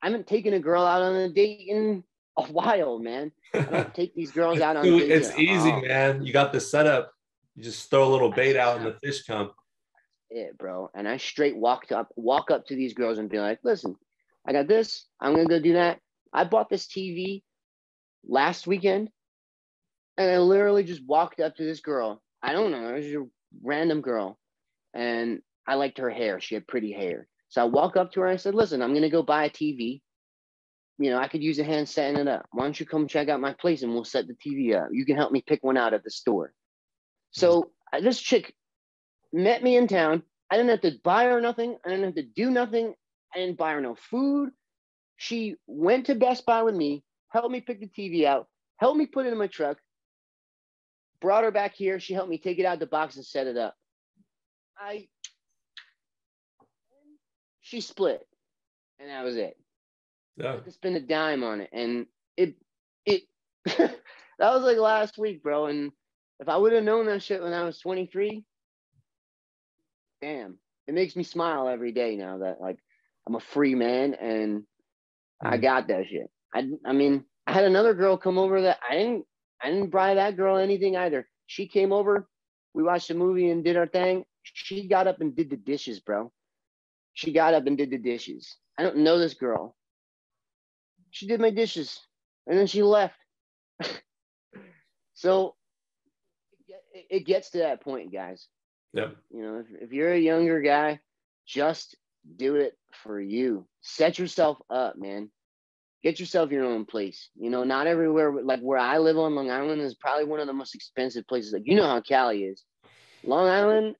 I haven't taken a girl out on a date in a while, man. I don't take these girls out on dates. It's easy, man. You got the setup. You just throw a little bait out and the fish come. It, bro. And I straight walk up to these girls and be like, listen, I got this. I'm going to go do that. I bought this TV last weekend, and I literally just walked up to this girl. I don't know. It was a random girl, and I liked her hair. She had pretty hair. So I walk up to her and I said, listen, I'm going to go buy a TV. You know, I could use a hand setting it up. Why don't you come check out my place and we'll set the TV up? You can help me pick one out at the store. So this chick met me in town. I didn't have to buy her nothing. I didn't have to do nothing. I didn't buy her no food. She went to Best Buy with me, helped me pick the TV out, helped me put it in my truck, brought her back here. She helped me take it out of the box and set it up. She split, and that was it. Yeah. I had to spend a dime on it, and it that was like last week, bro. And if I would have known that shit when I was 23, damn, it makes me smile every day now that like I'm a free man and I got that shit. I mean, I had another girl come over that I didn't buy that girl anything either. She came over, we watched a movie and did our thing. She got up and did the dishes, bro. She got up and did the dishes. I don't know this girl. She did my dishes and then she left. So it gets to that point, guys. Yep. You know, if you're a younger guy, just do it for you. Set yourself up, man. Get yourself your own place. You know, not everywhere, like where I live on Long Island is probably one of the most expensive places. Like, you know how Cali is. Long Island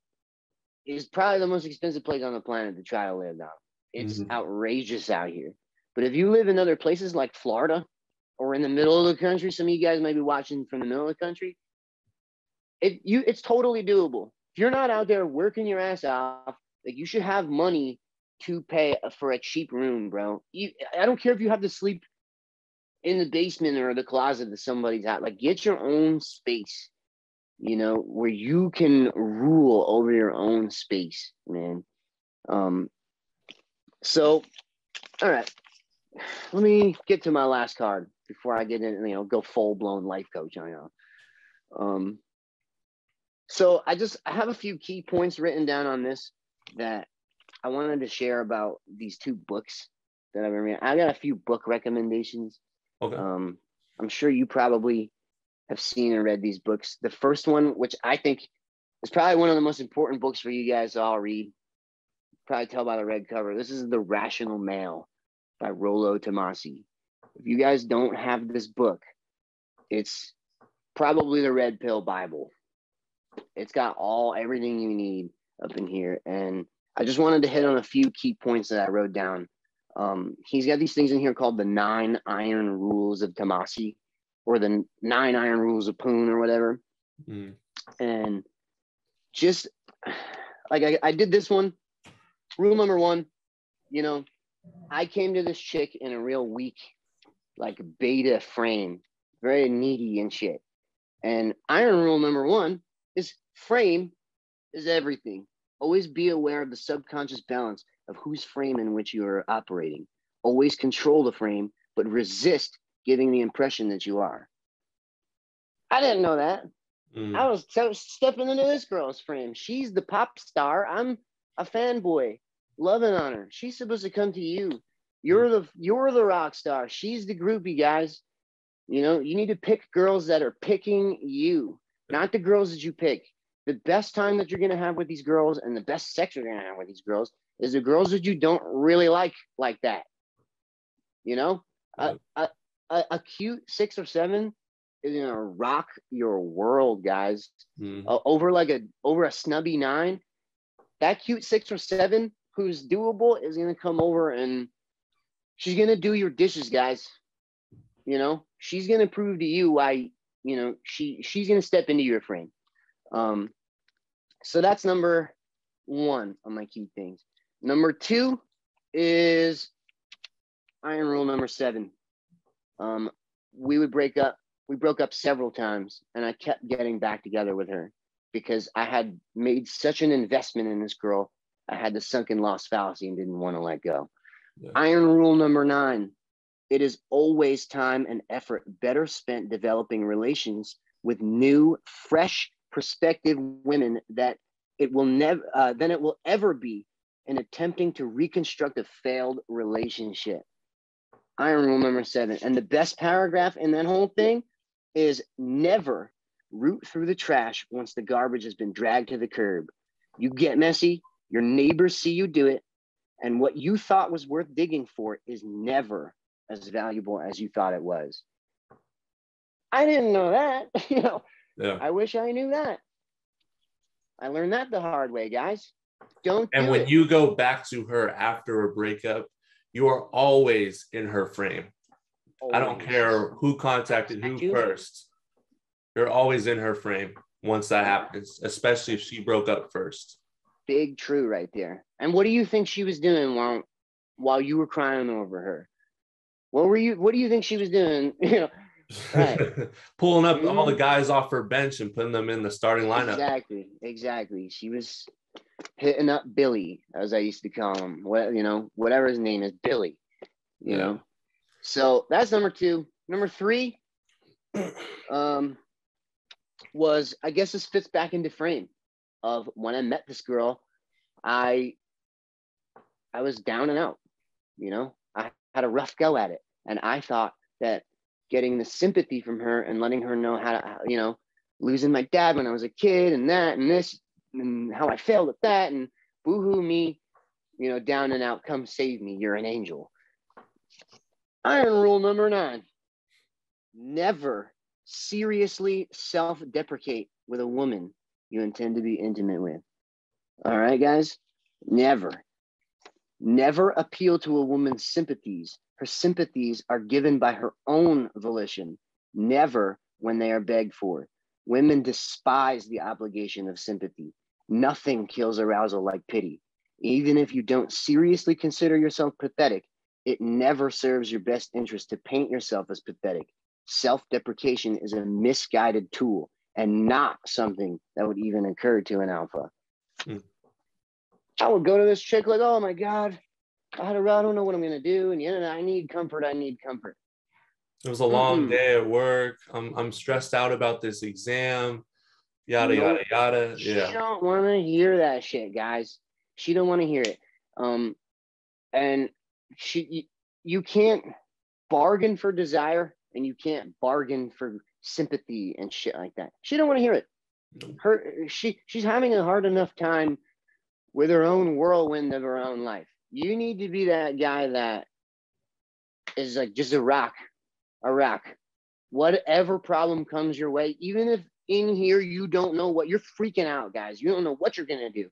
is probably the most expensive place on the planet to try to live on. It's outrageous out here. But if you live in other places like Florida or in the middle of the country, some of you guys may be watching from the middle of the country, it's totally doable. If you're not out there working your ass off, like, you should have money to pay for a cheap room, bro. I don't care if you have to sleep in the basement or the closet of somebody's house. Like, get your own space, you know, where you can rule over your own space, man. So, all right, let me get to my last card before I get in, you know, go full blown life coach on you. So I have a few key points written down on this that I wanted to share about these two books that I've been reading. I got a few book recommendations. Okay. I'm sure you probably have seen or read these books. The first one, which I think is probably one of the most important books for you guys to all read, probably tell by the red cover. This is The Rational Male by Rollo Tomassi. If you guys don't have this book, it's probably the Red Pill Bible. It's got everything you need up in here. And I just wanted to hit on a few key points that I wrote down. He's got these things in here called the 9 Iron Rules of Tomassi, or the 9 Iron Rules of Poon, or whatever. And just like I did this one. Rule number 1, you know, I came to this chick in a real weak, like, beta frame, very needy and shit. And iron rule number 1 is frame is everything. Always be aware of the subconscious balance of whose frame in which you are operating. Always control the frame, but resist giving the impression that you are. I didn't know that. I was stepping into this girl's frame. She's the pop star. I'm a fanboy, loving on her. She's supposed to come to you. You're the rock star. She's the groupie, guys. You know, you need to pick girls that are picking you, not the girls that you pick. The best time that you're going to have with these girls and the best sex you're going to have with these girls is the girls that you don't really like that. You know, a cute 6 or 7 is going to rock your world, guys. Over a snubby 9, that cute 6 or 7 who's doable is going to come over and she's going to do your dishes, guys. You know, she's going to prove to you why, you know, she's going to step into your frame. So that's number 1 on my key things. Number 2 is iron rule number 7. We broke up several times, and I kept getting back together with her because I had made such an investment in this girl. I had the sunken lost fallacy and didn't want to let go. Yeah. Iron rule number 9. It is always time and effort better spent developing relations with new, fresh, prospective women than it will ever be in attempting to reconstruct a failed relationship. Iron rule number 7. And the best paragraph in that whole thing is never root through the trash once the garbage has been dragged to the curb. You get messy, your neighbors see you do it, and what you thought was worth digging for is never as valuable as you thought it was. I didn't know that. You know, yeah. I wish I knew that. I learned that the hard way, guys. And when you go back to her after a breakup, you are always in her frame. Always. I don't care who contacted who first. You're always in her frame once that happens, especially if she broke up first. Big true right there. And what do you think she was doing while you were crying over her? What do you think she was doing? You know, right. Pulling up all the guys off her bench and putting them in the starting lineup. Exactly. She was hitting up Billy, as I used to call him. Whatever his name is, Billy. You know. So that's number 2. Number 3 was, I guess this fits back into frame of when I met this girl, I was down and out. You know, I had a rough go at it. And I thought that getting the sympathy from her and letting her know how to, you know, losing my dad when I was a kid and that and this, and how I failed at that, and boo-hoo me, you know, down and out, come save me, you're an angel. Iron rule number 9. Never seriously self-deprecate with a woman you intend to be intimate with. All right, guys? Never. Never appeal to a woman's sympathies. Her sympathies are given by her own volition, never when they are begged for. Women despise the obligation of sympathy. Nothing kills arousal like pity. Even if you don't seriously consider yourself pathetic, it never serves your best interest to paint yourself as pathetic. Self-deprecation is a misguided tool and not something that would even occur to an alpha. I would go to this chick like, oh my God, I don't know what I'm going to do. And yeah, I need comfort. It was a long day at work. I'm stressed out about this exam. Yada, yada, yada. Yeah. She don't want to hear that shit, guys. She don't want to hear it. And you can't bargain for desire, and you can't bargain for sympathy and shit like that. She don't want to hear it. She's having a hard enough time with her own whirlwind of her own life. You need to be that guy that is like just a rock. Whatever problem comes your way, even if in here you don't know what, you're freaking out, guys. You don't know what you're going to do.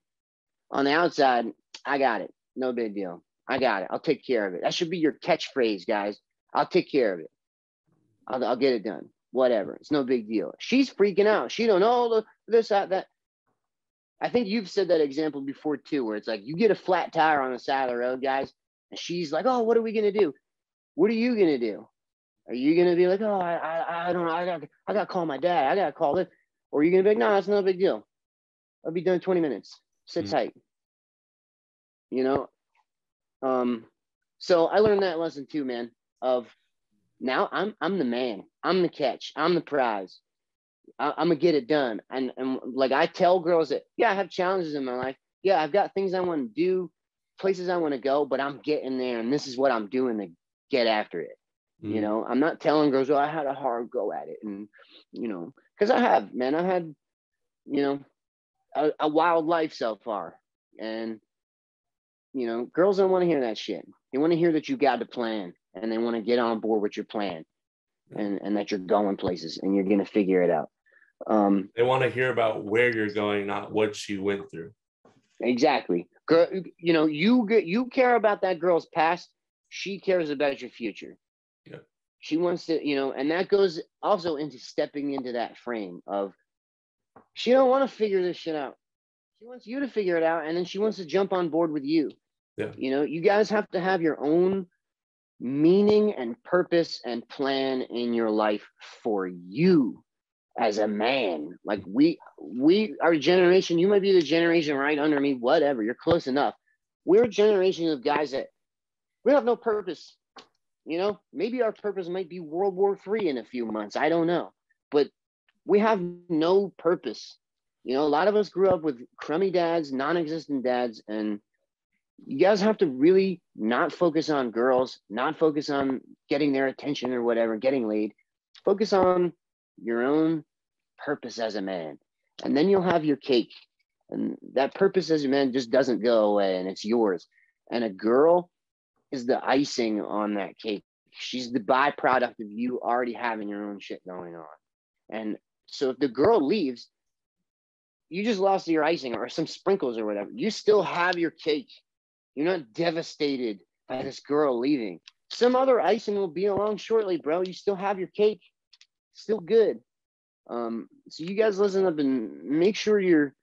On the outside, I got it. No big deal. I got it. I'll take care of it. That should be your catchphrase, guys. I'll take care of it. I'll get it done. Whatever. It's no big deal. She's freaking out. She don't know this, that. I think you've said that example before too, where it's like you get a flat tire on the side of the road, guys, and she's like, oh, what are we going to do? What are you going to do? Are you going to be like, oh, I don't know. I got to call my dad. I got to call it. Or are you going to be like, no, it's no big deal. I'll be done in 20 minutes. Sit tight. You know? So I learned that lesson too, man, of now I'm the man. I'm the catch. I'm the prize. I'm going to get it done. And like I tell girls that, yeah, I have challenges in my life. Yeah, I've got things I want to do, places I want to go, but I'm getting there. And this is what I'm doing to get after it. You know, I'm not telling girls, oh, I had a hard go at it. And, you know, because I had, you know, a wild life so far. And, you know, girls don't want to hear that shit. They want to hear that you got a plan and they want to get on board with your plan and that you're going places and you're going to figure it out. They want to hear about where you're going, not what you went through. Exactly. Girl, you know, you care about that girl's past. She cares about your future. Yeah. She wants to, you know, and that goes also into stepping into that frame of she don't want to figure this shit out. She wants you to figure it out, and then she wants to jump on board with you. Yeah. You know, you guys have to have your own meaning and purpose and plan in your life for you as a man. Like we our generation, you might be the generation right under me, whatever, you're close enough. We're a generation of guys that we have no purpose. You know, maybe our purpose might be World War III in a few months. I don't know. But we have no purpose. You know, a lot of us grew up with crummy dads, non-existent dads, and you guys have to really not focus on girls, not focus on getting their attention or whatever, getting laid. Focus on your own purpose as a man. And then you'll have your cake. And that purpose as a man just doesn't go away, and it's yours. And a girl is the icing on that cake. She's the byproduct of you already having your own shit going on. And so if the girl leaves, you just lost your icing or some sprinkles or whatever. You still have your cake. You're not devastated by this girl leaving. Some other icing will be along shortly, bro. You still have your cake. Still good. So you guys listen up and make sure you're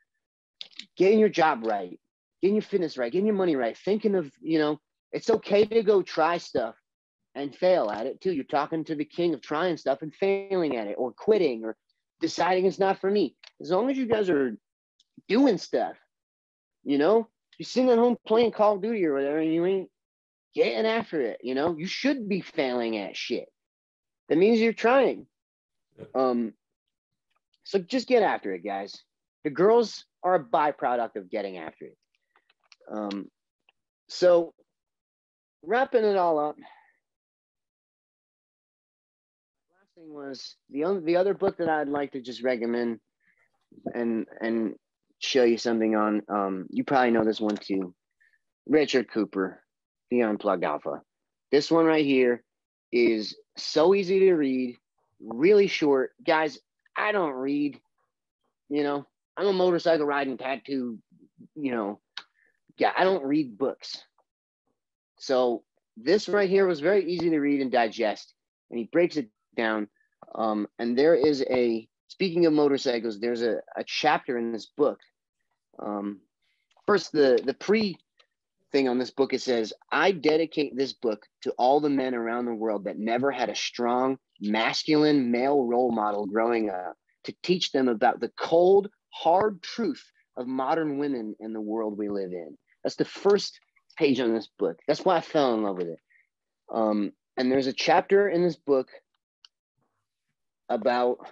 getting your job right, getting your fitness right, getting your money right, thinking of, you know, it's okay to go try stuff and fail at it too. You're talking to the king of trying stuff and failing at it or quitting or deciding it's not for me. As long as you guys are doing stuff, you know, you're sitting at home playing Call of Duty or whatever and you ain't getting after it, you know, you should be failing at shit. That means you're trying. So just get after it, guys. The girls are a byproduct of getting after it. So wrapping it all up, last thing was the other book that I'd like to just recommend and show you something on, you probably know this one too. Richard Cooper, The Unplugged Alpha. This one right here is so easy to read, really short. Guys, I don't read, I'm a motorcycle riding tattoo, I don't read books. So this right here was very easy to read and digest, and he breaks it down. And there is speaking of motorcycles, there's a chapter in this book. First, the pre thing on this book, it says, I dedicate this book to all the men around the world that never had a strong, masculine male role model growing up to teach them about the cold, hard truth of modern women in the world we live in. That's the first page on this book. That's why I fell in love with it. And there's a chapter in this book about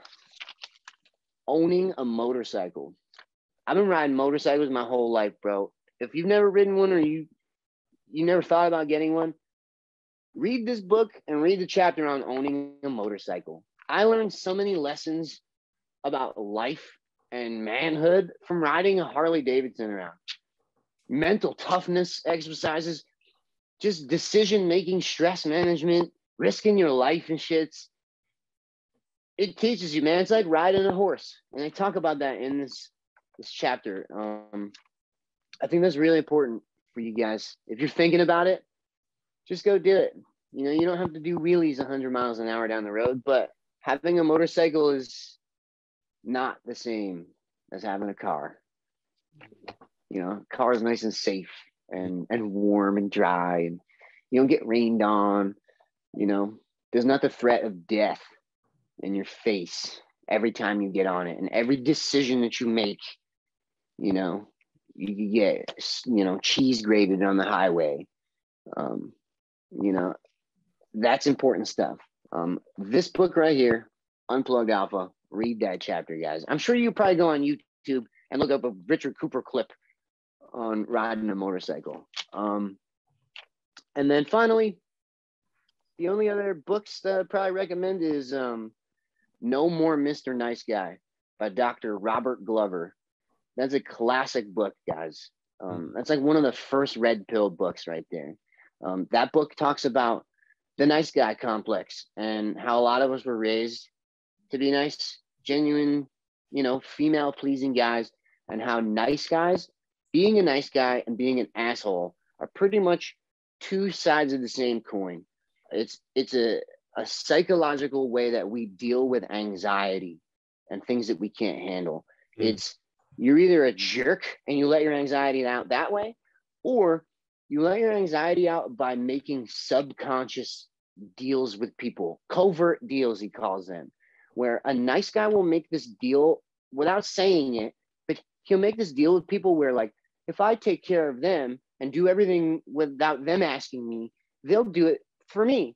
owning a motorcycle. I've been riding motorcycles my whole life, bro. If you've never ridden one or you never thought about getting one, read this book and read the chapter on owning a motorcycle. I learned so many lessons about life and manhood from riding a Harley Davidson around. Mental toughness exercises, just decision-making, stress management, risking your life and shits. It teaches you, man. It's like riding a horse. And I talk about that in this chapter. I think that's really important for you guys. If you're thinking about it, just go do it. You don't have to do wheelies 100 miles an hour down the road, but having a motorcycle is not the same as having a car. A car is nice and safe and warm and dry, and you don't get rained on. There's not the threat of death in your face every time you get on it, and every decision that you make, you get, cheese grated on the highway. That's important stuff. This book right here, Unplugged Alpha, read that chapter, guys. I'm sure you probably go on YouTube and look up a Richard Cooper clip on riding a motorcycle. And then finally, the only other books that I'd probably recommend is No More Mr. Nice Guy by Dr. Robert Glover. That's a classic book, guys. That's like one of the first red pill books right there. That book talks about the nice guy complex and how a lot of us were raised to be nice, genuine, female pleasing guys, and how nice guys, being a nice guy and being an asshole, are pretty much two sides of the same coin. It's a psychological way that we deal with anxiety and things that we can't handle. You're either a jerk and you let your anxiety out that way, or you let your anxiety out by making subconscious deals with people, covert deals, he calls them, where a nice guy will make this deal without saying it, but he'll make this deal with people where, like, if I take care of them and do everything without them asking me, they'll do it for me.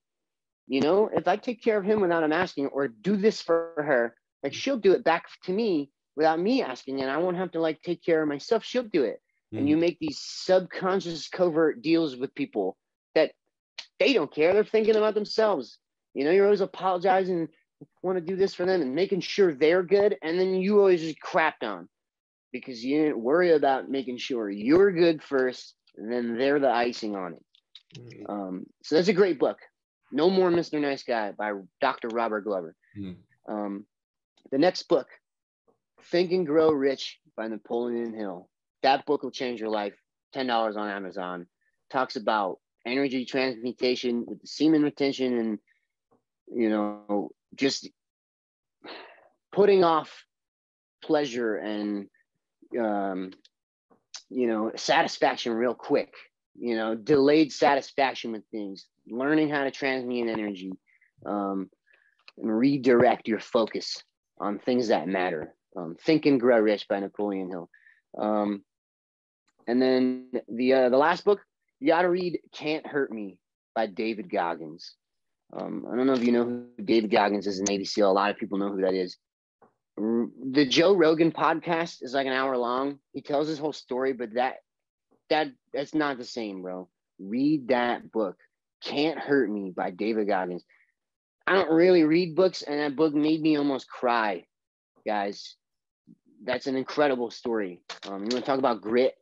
If I take care of him without him asking, or do this for her, like, she'll do it back to me without me asking, and I won't have to, like, take care of myself. She'll do it. And you make these subconscious covert deals with people that they don't care. They're thinking about themselves. You're always apologizing, want to do this for them and making sure they're good. And then you always just crapped on because you didn't worry about making sure you're good first, and then they're the icing on it. So that's a great book. No More Mr. Nice Guy by Dr. Robert Glover. The next book, Think and Grow Rich by Napoleon Hill. That book will change your life. $10 on Amazon. Talks about energy transmutation with the semen retention and, just putting off pleasure and, satisfaction real quick. Delayed satisfaction with things. Learning how to transmute energy and redirect your focus on things that matter. Think and Grow Rich by Napoleon Hill. And then the last book, you got to read Can't Hurt Me by David Goggins. I don't know if you know who David Goggins is, a Navy SEAL. A lot of people know who that is. The Joe Rogan podcast is like an hour long. He tells his whole story, but that's not the same, bro. Read that book, Can't Hurt Me by David Goggins. I don't really read books, and that book made me almost cry, guys. that's an incredible story. You want to talk about grit,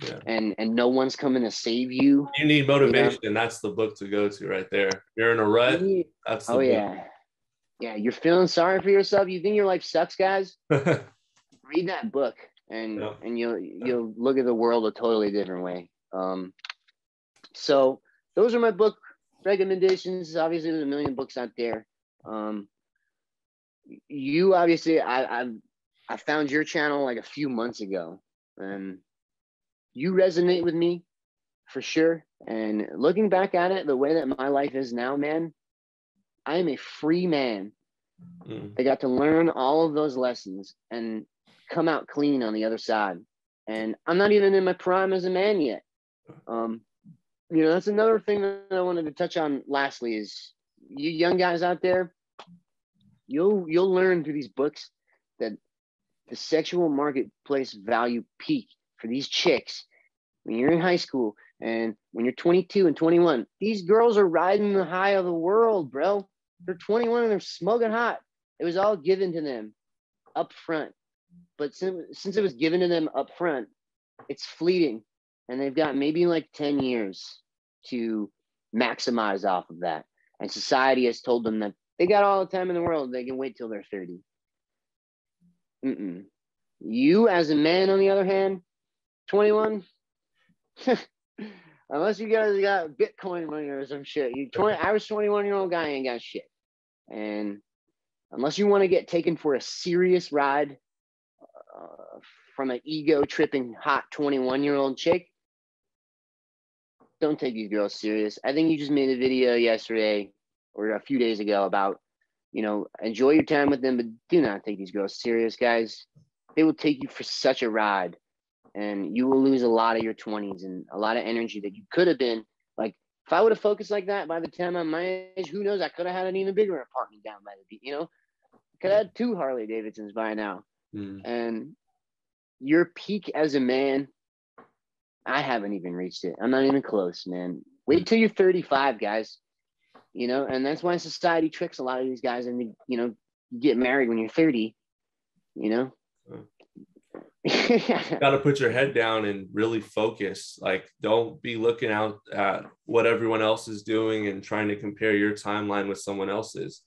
yeah, and no one's coming to save you. You need motivation. You know? That's the book to go to right there. You're in a rut. That's the book. Yeah. You're feeling sorry for yourself. You think your life sucks, guys? Read that book, and you'll look at the world a totally different way. So those are my book recommendations. Obviously, there's a million books out there. You obviously, I found your channel like a few months ago, and you resonate with me for sure. And looking back at it, the way that my life is now, man, I am a free man. I got to learn all of those lessons and come out clean on the other side. And I'm not even in my prime as a man yet. That's another thing that I wanted to touch on lastly is you young guys out there, you'll learn through these books that the sexual marketplace value peak for these chicks when you're in high school and when you're 22 and 21. These girls are riding the high of the world, bro. They're 21 and they're smoking hot. It was all given to them up front. But since it was given to them up front, it's fleeting. And they've got maybe like 10 years to maximize off of that. And society has told them that they got all the time in the world. They can wait till they're 30. You as a man, on the other hand, 21, unless you guys got Bitcoin money or some shit, average 21-year-old guy ain't got shit. And unless you want to get taken for a serious ride from an ego-tripping hot 21-year-old chick, don't take these girls serious. I think you just made a video yesterday or a few days ago about, enjoy your time with them, but do not take these girls serious, guys. They will take you for such a ride, and you will lose a lot of your 20s and a lot of energy that you could have been. Like, if I would have focused like that by the time I'm my age, who knows? I could have had an even bigger apartment down by the beach, Could have had 2 Harley Davidsons by now. And your peak as a man, I haven't even reached it. I'm not even close, man. Wait till you're 35, guys. And that's why society tricks a lot of these guys, and you get married when you're 30. Got to put your head down and really focus. Like, don't be looking out at what everyone else is doing and trying to compare your timeline with someone else's.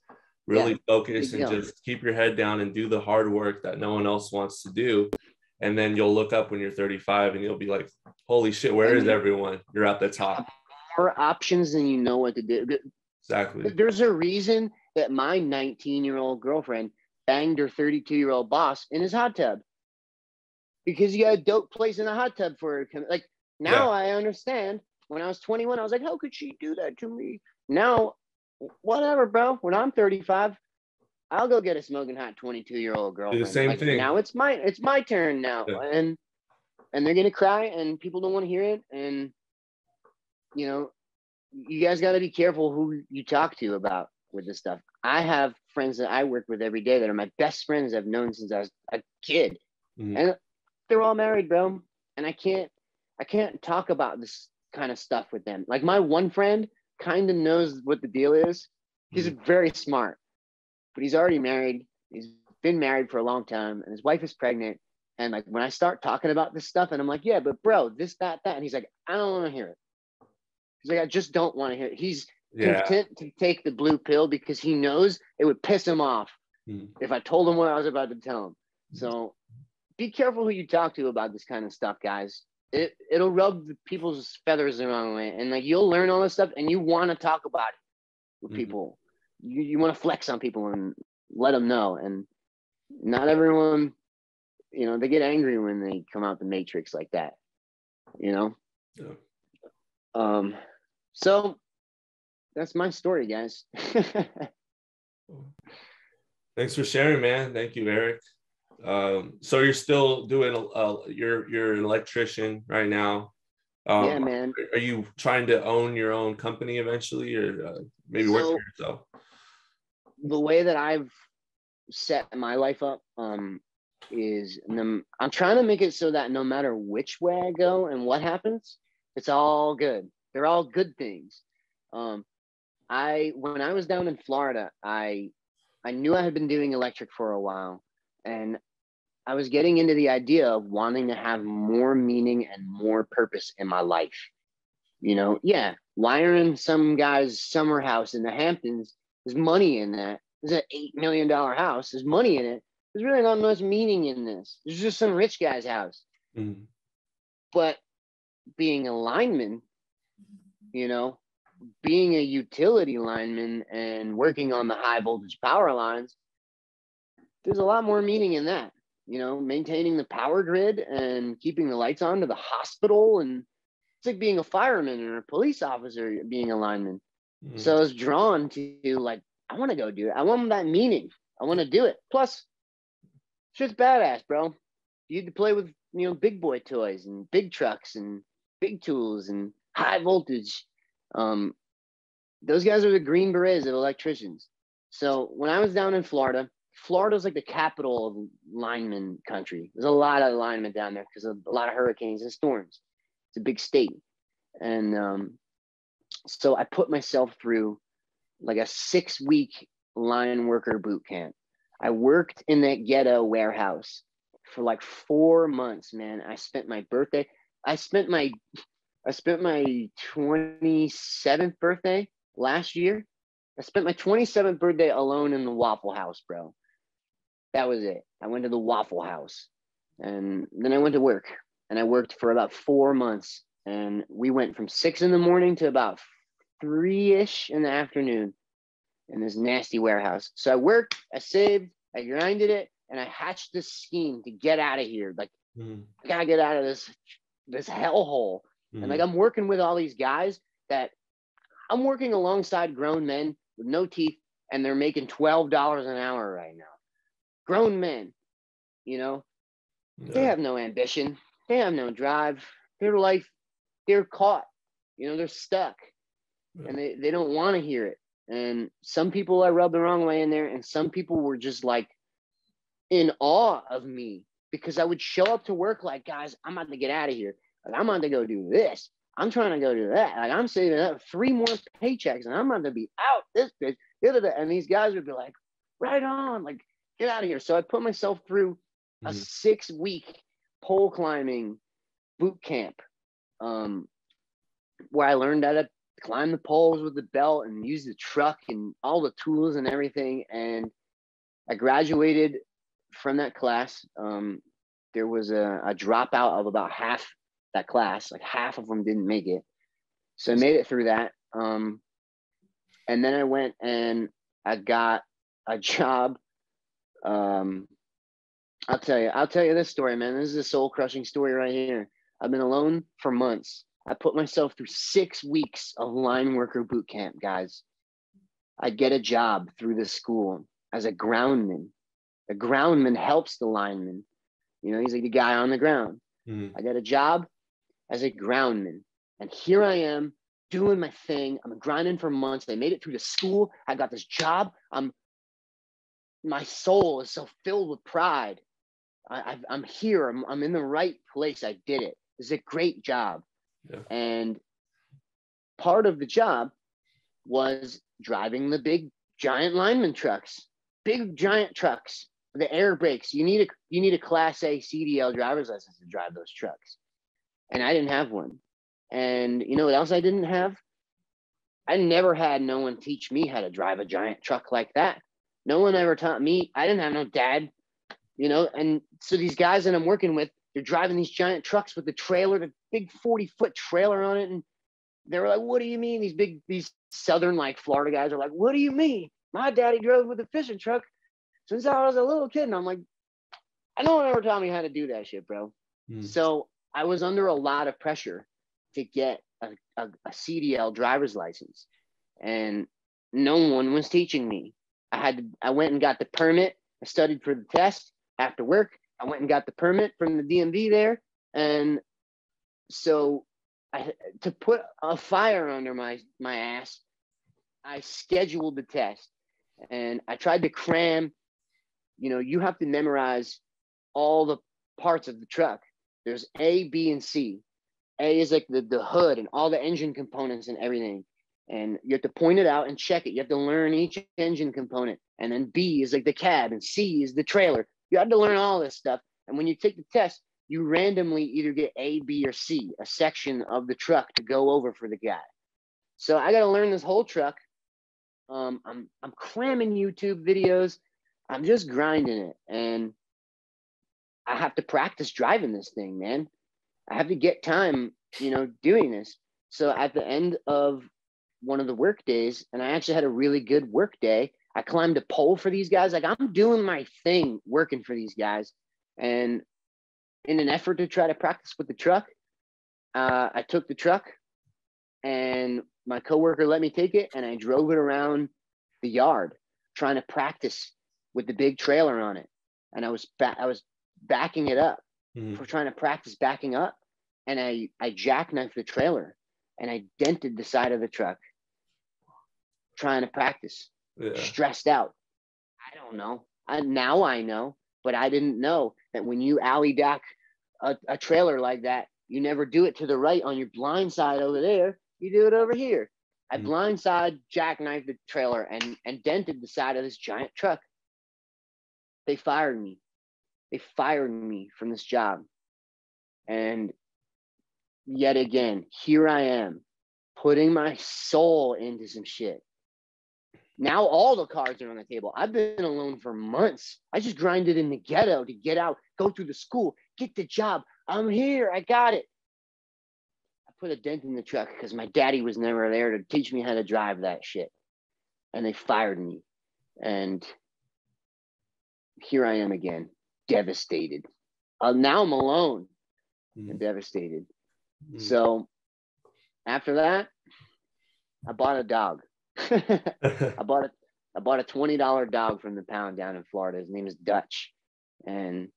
Really focus and just keep your head down and do the hard work that no one else wants to do. And then you'll look up when you're 35 and you'll be like, holy shit, where is everyone? You're at the top. More options than you know what to do. Exactly. There's a reason that my 19-year-old girlfriend banged her 32-year-old boss in his hot tub. Because you got a dope place in the hot tub for her. Like, now I understand. When I was 21, I was like, how could she do that to me? Now, whatever, bro. When I'm 35, I'll go get a smoking hot 22-year-old girlfriend. Do the same thing. Now it's my turn now. Yeah. And they're going to cry, and people don't want to hear it. And, you guys got to be careful who you talk to about with this stuff. I have friends that I work with every day that are my best friends I've known since I was a kid. And they're all married, bro. And I can't talk about this kind of stuff with them. Like, my one friend kind of knows what the deal is. He's very smart, but he's already married. He's been married for a long time, and his wife is pregnant. And like, when I start talking about this stuff, and I'm like, yeah, but bro, this, that, and he's like, I don't want to hear it. He's like, I just don't want to hear it. He's content to take the blue pill because he knows it would piss him off if I told him what I was about to tell him. So be careful who you talk to about this kind of stuff, guys. It'll rub people's feathers the wrong way. And like, you'll learn all this stuff and you want to talk about it with people. You want to flex on people and let them know. And not everyone, they get angry when they come out the matrix like that, So that's my story, guys. Thanks for sharing, man. Thank you, Erik. So you're still doing you're an electrician right now. Yeah, man. Are you trying to own your own company eventually, or maybe work for yourself? The way that I've set my life up is I'm trying to make it so that no matter which way I go and what happens, it's all good. They're all good things. When I was down in Florida, I knew I had been doing electric for a while, and I was getting into the idea of wanting to have more meaning and more purpose in my life. You know, yeah, wiring some guy's summer house in the Hamptons, there's money in that. There's an $8 million house. There's money in it. There's really not much meaning in this. There's just some rich guy's house. Mm. But being a lineman, you know, being a utility lineman and working on the high voltage power lines, there's a lot more meaning in that. You know, maintaining the power grid and keeping the lights on to the hospital. And it's like being a fireman or a police officer, being a lineman. Mm. So I was drawn to, like, I want to go do it. I want that meaning. I want to do it. Plus, shit's badass, bro. You had to play with, you know, big boy toys and big trucks and big tools and high voltage. Those guys are the Green Berets of electricians. So when I was down in Florida's like the capital of lineman country. There's a lot of linemen down there because of a lot of hurricanes and storms. It's a big state. And so I put myself through like a 6-week line worker boot camp. I worked in that ghetto warehouse for like 4 months, man. I spent my 27th birthday last year. I spent my 27th birthday alone in the Waffle House, bro. That was it. I went to the Waffle House and then I went to work, and I worked for about 4 months, and we went from 6 a.m. to about 3-ish in the afternoon in this nasty warehouse. So I worked, I saved, I grinded it, and I hatched this scheme to get out of here. Like, I gotta get out of this hellhole. And like, I'm working with all these guys that I'm working alongside grown men with no teeth, and they're making $12 an hour right now. Grown men, you know, They have no ambition. They have no drive. Their life, they're caught, you know, they're stuck, and they don't want to hear it. And some people I rubbed the wrong way in there, and some people were just like in awe of me because I would show up to work like, guys, I'm about to get out of here. Like, I'm about to go do this. I'm trying to go do that. Like, I'm saving up 3 more paychecks, and I'm about to be out this bitch. And these guys would be like, right on, like, get out of here. So I put myself through a 6-week pole climbing boot camp, where I learned how to climb the poles with the belt and use the truck and all the tools and everything. And I graduated from that class. There was a dropout of about half that class, like half of them didn't make it. So I made it through that. And then I went and I got a job. I'll tell you this story, man. This is a soul crushing story right here. I've been alone for months. I put myself through 6 weeks of line worker boot camp, guys. I get a job through this school as a groundman. A groundman helps the lineman. You know, he's like the guy on the ground. I got a job as a groundman. And here I am doing my thing. I'm grinding for months. They made it through the school. I got this job. My soul is so filled with pride. I'm here. I'm in the right place. I did it. It's a great job. Yeah. And part of the job was driving the big giant lineman trucks, big giant trucks, the air brakes. You need a Class A CDL driver's license to drive those trucks. And I didn't have one. And you know what else I didn't have? I never had no one teach me how to drive a giant truck like that. No one ever taught me. I didn't have no dad, you know. And so these guys that I'm working with, they're driving these giant trucks with the trailer, the big 40-foot trailer on it. And they were like, what do you mean? These Southern, like, Florida guys are like, what do you mean? My daddy drove with a fishing truck since I was a little kid. And I'm like, no one ever taught me how to do that shit, bro. So I was under a lot of pressure to get a CDL driver's license. And no one was teaching me. I went and got the permit. I studied for the test after work. I went and got the permit from the DMV there. And so to put a fire under my ass, I scheduled the test. And I tried to cram, you know, you have to memorize all the parts of the truck. There's A, B, and C. A is like the hood and all the engine components and everything. And you have to point it out and check it. You have to learn each engine component. And then B is like the cab, and C is the trailer. You have to learn all this stuff. And when you take the test, you randomly either get A, B, or C, a section of the truck to go over for the guy. So I got to learn this whole truck. I'm cramming YouTube videos. I'm just grinding it, and I have to practice driving this thing, man. I have to get time, doing this. So at the end of one of the work days, and I actually had a really good work day, I climbed a pole for these guys. Like, I'm doing my thing working for these guys. And in an effort to try to practice with the truck, I took the truck, and my coworker let me take it, and I drove it around the yard trying to practice with the big trailer on it. And I was backing it up for trying to practice backing up. And I jackknifed the trailer, and I dented the side of the truck trying to practice. Stressed out. I don't know. Now I know, but I didn't know that when you alley dock a trailer like that, you never do it to the right on your blind side over there. You do it over here. I blindside jackknifed the trailer and dented the side of this giant truck. They fired me. They fired me from this job. And yet again, here I am, putting my soul into some shit. Now all the cards are on the table. I've been alone for months. I just grinded in the ghetto to get out, go through the school, get the job. I'm here. I got it. I put a dent in the truck because my daddy was never there to teach me how to drive that shit. And they fired me. And here I am again, devastated. Now I'm alone and devastated. So after that, I bought a dog. I bought a $20 dog from the pound down in Florida. His name is Dutch, and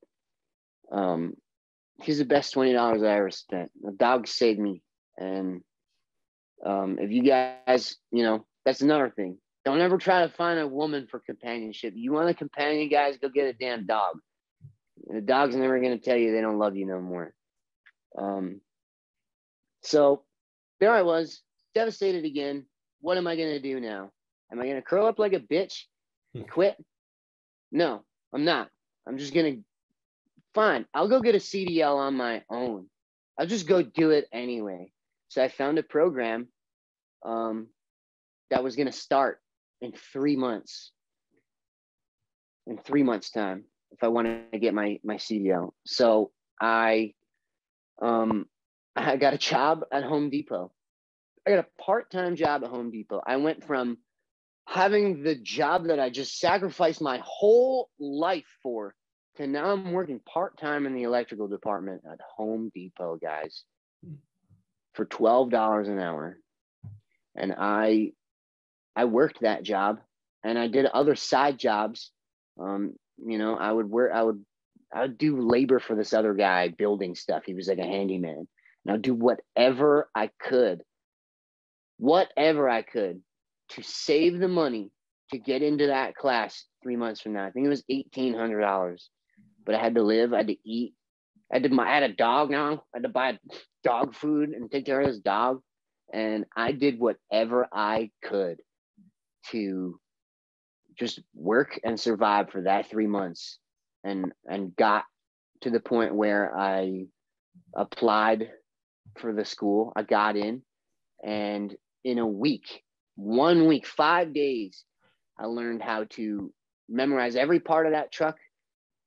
he's the best $20 I ever spent. The dog saved me, and if you guys, that's another thing. Don't ever try to find a woman for companionship. You want a companion, guys? Go get a damn dog. The dog's never gonna tell you they don't love you no more. So there I was, devastated again. What am I going to do now? Am I going to curl up like a bitch and quit? No, I'm not. I'm just going to, fine, I'll go get a CDL on my own. I'll just go do it anyway. So I found a program that was going to start in 3 months. In 3 months' time, if I wanted to get my CDL. So I got a job at Home Depot. I got a part-time job at Home Depot. I went from having the job that I just sacrificed my whole life for to now I'm working part-time in the electrical department at Home Depot, guys, for $12 an hour. And I worked that job, and I did other side jobs. I would do labor for this other guy building stuff. He was like a handyman. And I'd do whatever I could to save the money to get into that class 3 months from now. I think it was $1,800, but I had to live, I had to eat. I had a dog now. I had to buy dog food and take care of this dog. And I did whatever I could to just work and survive for that 3 months, and got to the point where I applied for the school. I got in, and in 1 week, 5 days, I learned how to memorize every part of that truck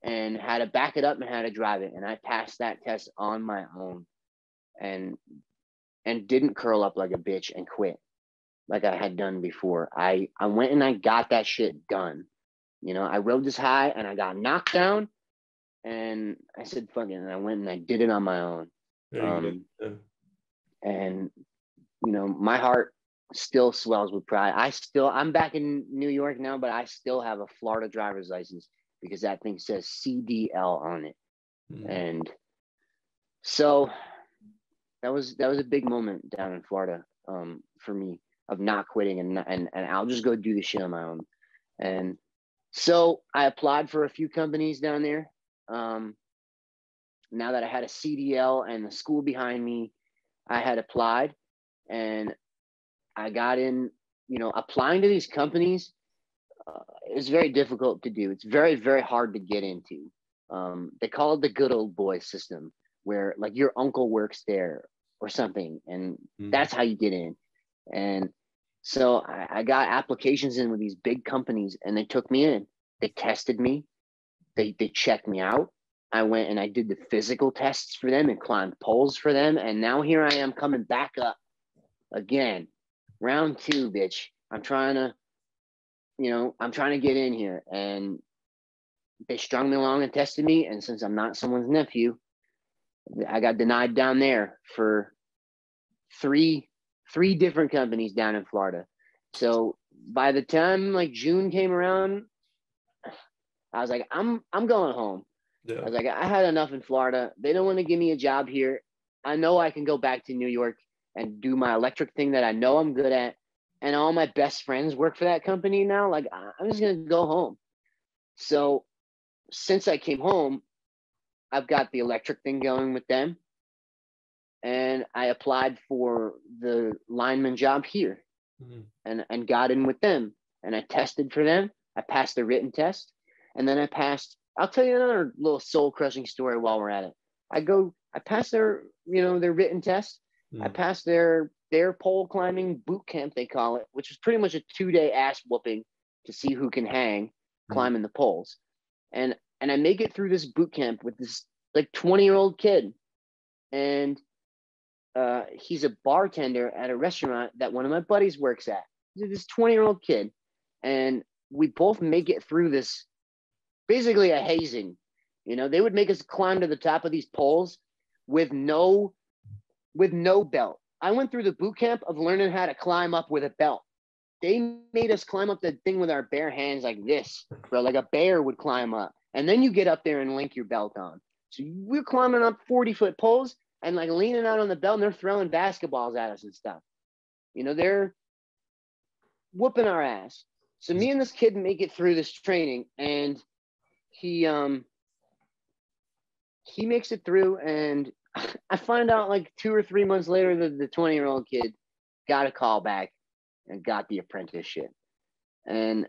and how to back it up and how to drive it. And I passed that test on my own, and didn't curl up like a bitch and quit like I had done before. I went and I got that shit done. I rode this high and I got knocked down, and I said, fuck it. And I went and I did it on my own. And, my heart still swells with pride. I'm back in New York now, but I still have a Florida driver's license because that thing says CDL on it. And so that was a big moment down in Florida for me, of not quitting and I'll just go do the shit on my own. And so I applied for a few companies down there. Now that I had a CDL and the school behind me, I had applied, and I got in. Applying to these companies is very difficult to do. It's very, very hard to get into. They call it the good old boy system, where like your uncle works there or something, and that's how you get in. And so I got applications in with these big companies, and they took me in. They tested me. They checked me out. I went and I did the physical tests for them and climbed poles for them. And now here I am coming back up again. Round 2, bitch. I'm trying to get in here. And they strung me along and tested me. And since I'm not someone's nephew, I got denied down there for three different companies down in Florida. So by the time like June came around, I was like, I'm going home. Yeah. I was like, I had enough in Florida. They don't want to give me a job here. I know I can go back to New York and do my electric thing that I know I'm good at. And all my best friends work for that company now. Like, I'm just going to go home. So since I came home, I've got the electric thing going with them. And I applied for the lineman job here and got in with them. And I tested for them. I passed the written test. And then I'll tell you another little soul crushing story while we're at it. I passed their written test. I passed their pole climbing boot camp, they call it, which was pretty much a 2-day ass whooping to see who can hang climbing the poles. And I make it through this boot camp with this like 20-year-old kid. And he's a bartender at a restaurant that one of my buddies works at. He's this 20-year-old kid. And we both make it through this, basically a hazing. They would make us climb to the top of these poles with no belt. I went through the boot camp of learning how to climb up with a belt. They made us climb up the thing with our bare hands like this, bro, like a bear would climb up. And then you get up there and link your belt on. So we're climbing up 40-foot poles and like leaning out on the belt, and they're throwing basketballs at us and stuff. They're whooping our ass. So me and this kid make it through this training, and he makes it through, and I find out like 2 or 3 months later that the 20-year-old kid got a call back and got the apprenticeship. And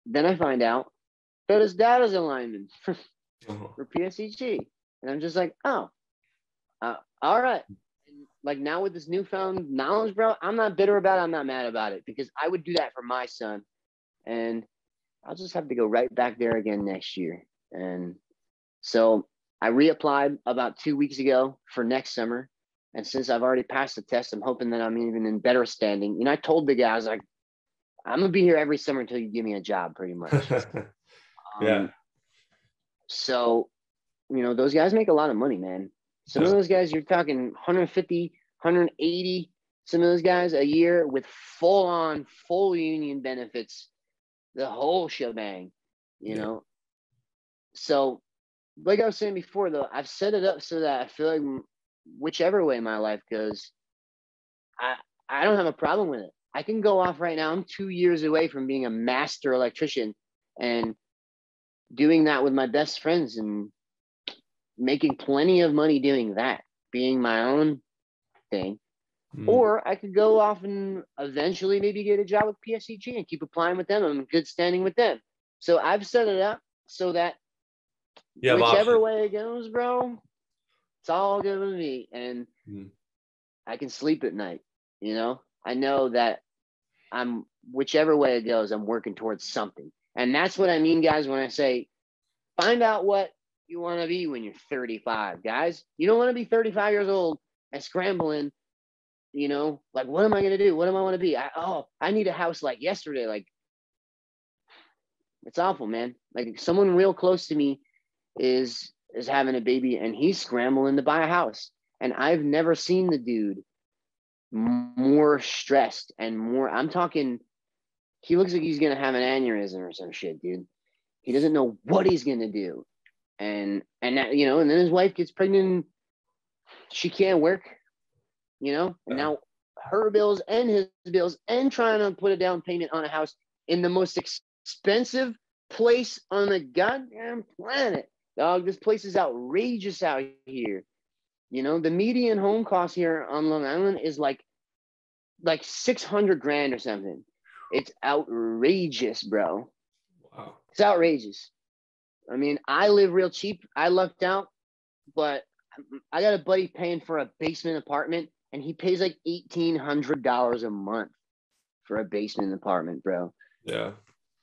then I find out that his dad is a lineman for PSEG. And I'm just like, oh, all right. And like now with this newfound knowledge, bro, I'm not bitter about it. I'm not mad about it, because I would do that for my son. And I'll just have to go right back there again next year. And so I reapplied about 2 weeks ago for next summer. And since I've already passed the test, I'm hoping that I'm even in better standing. I told the guy, I was like, I'm going to be here every summer until you give me a job, pretty much. Yeah. So, those guys make a lot of money, man. Some of those guys, you're talking 150, 180, some of those guys a year with full union benefits, the whole shebang, you know? So, like I was saying before, though, I've set it up so that I feel like whichever way my life goes, I don't have a problem with it. I can go off right now. I'm 2 years away from being a master electrician and doing that with my best friends and making plenty of money doing that, being my own thing. Or I could go off and eventually maybe get a job with PSEG and keep applying with them. I'm in good standing with them. So I've set it up so that whichever way it goes, bro, it's all good with me. And I can sleep at night, I know that whichever way it goes, I'm working towards something. And that's what I mean, guys, when I say, find out what you want to be when you're 35, guys. You don't want to be 35 years old and scrambling, like, what am I going to do? What do I want to be? I need a house like yesterday. Like, it's awful, man. Like, someone real close to me is having a baby and he's scrambling to buy a house. And I've never seen the dude more stressed and more, I'm talking, he looks like he's going to have an aneurysm or some shit, dude. He doesn't know what he's going to do. And that, and then his wife gets pregnant. She can't work, and now her bills and his bills and trying to put a down payment on a house in the most expensive place on the goddamn planet. Dog, this place is outrageous out here. The median home cost here on Long Island is like $600,000 or something. It's outrageous, bro. Wow. It's outrageous. I mean, I live real cheap. I lucked out, but I got a buddy paying for a basement apartment, and he pays like $1,800 a month for a basement apartment, bro. Yeah.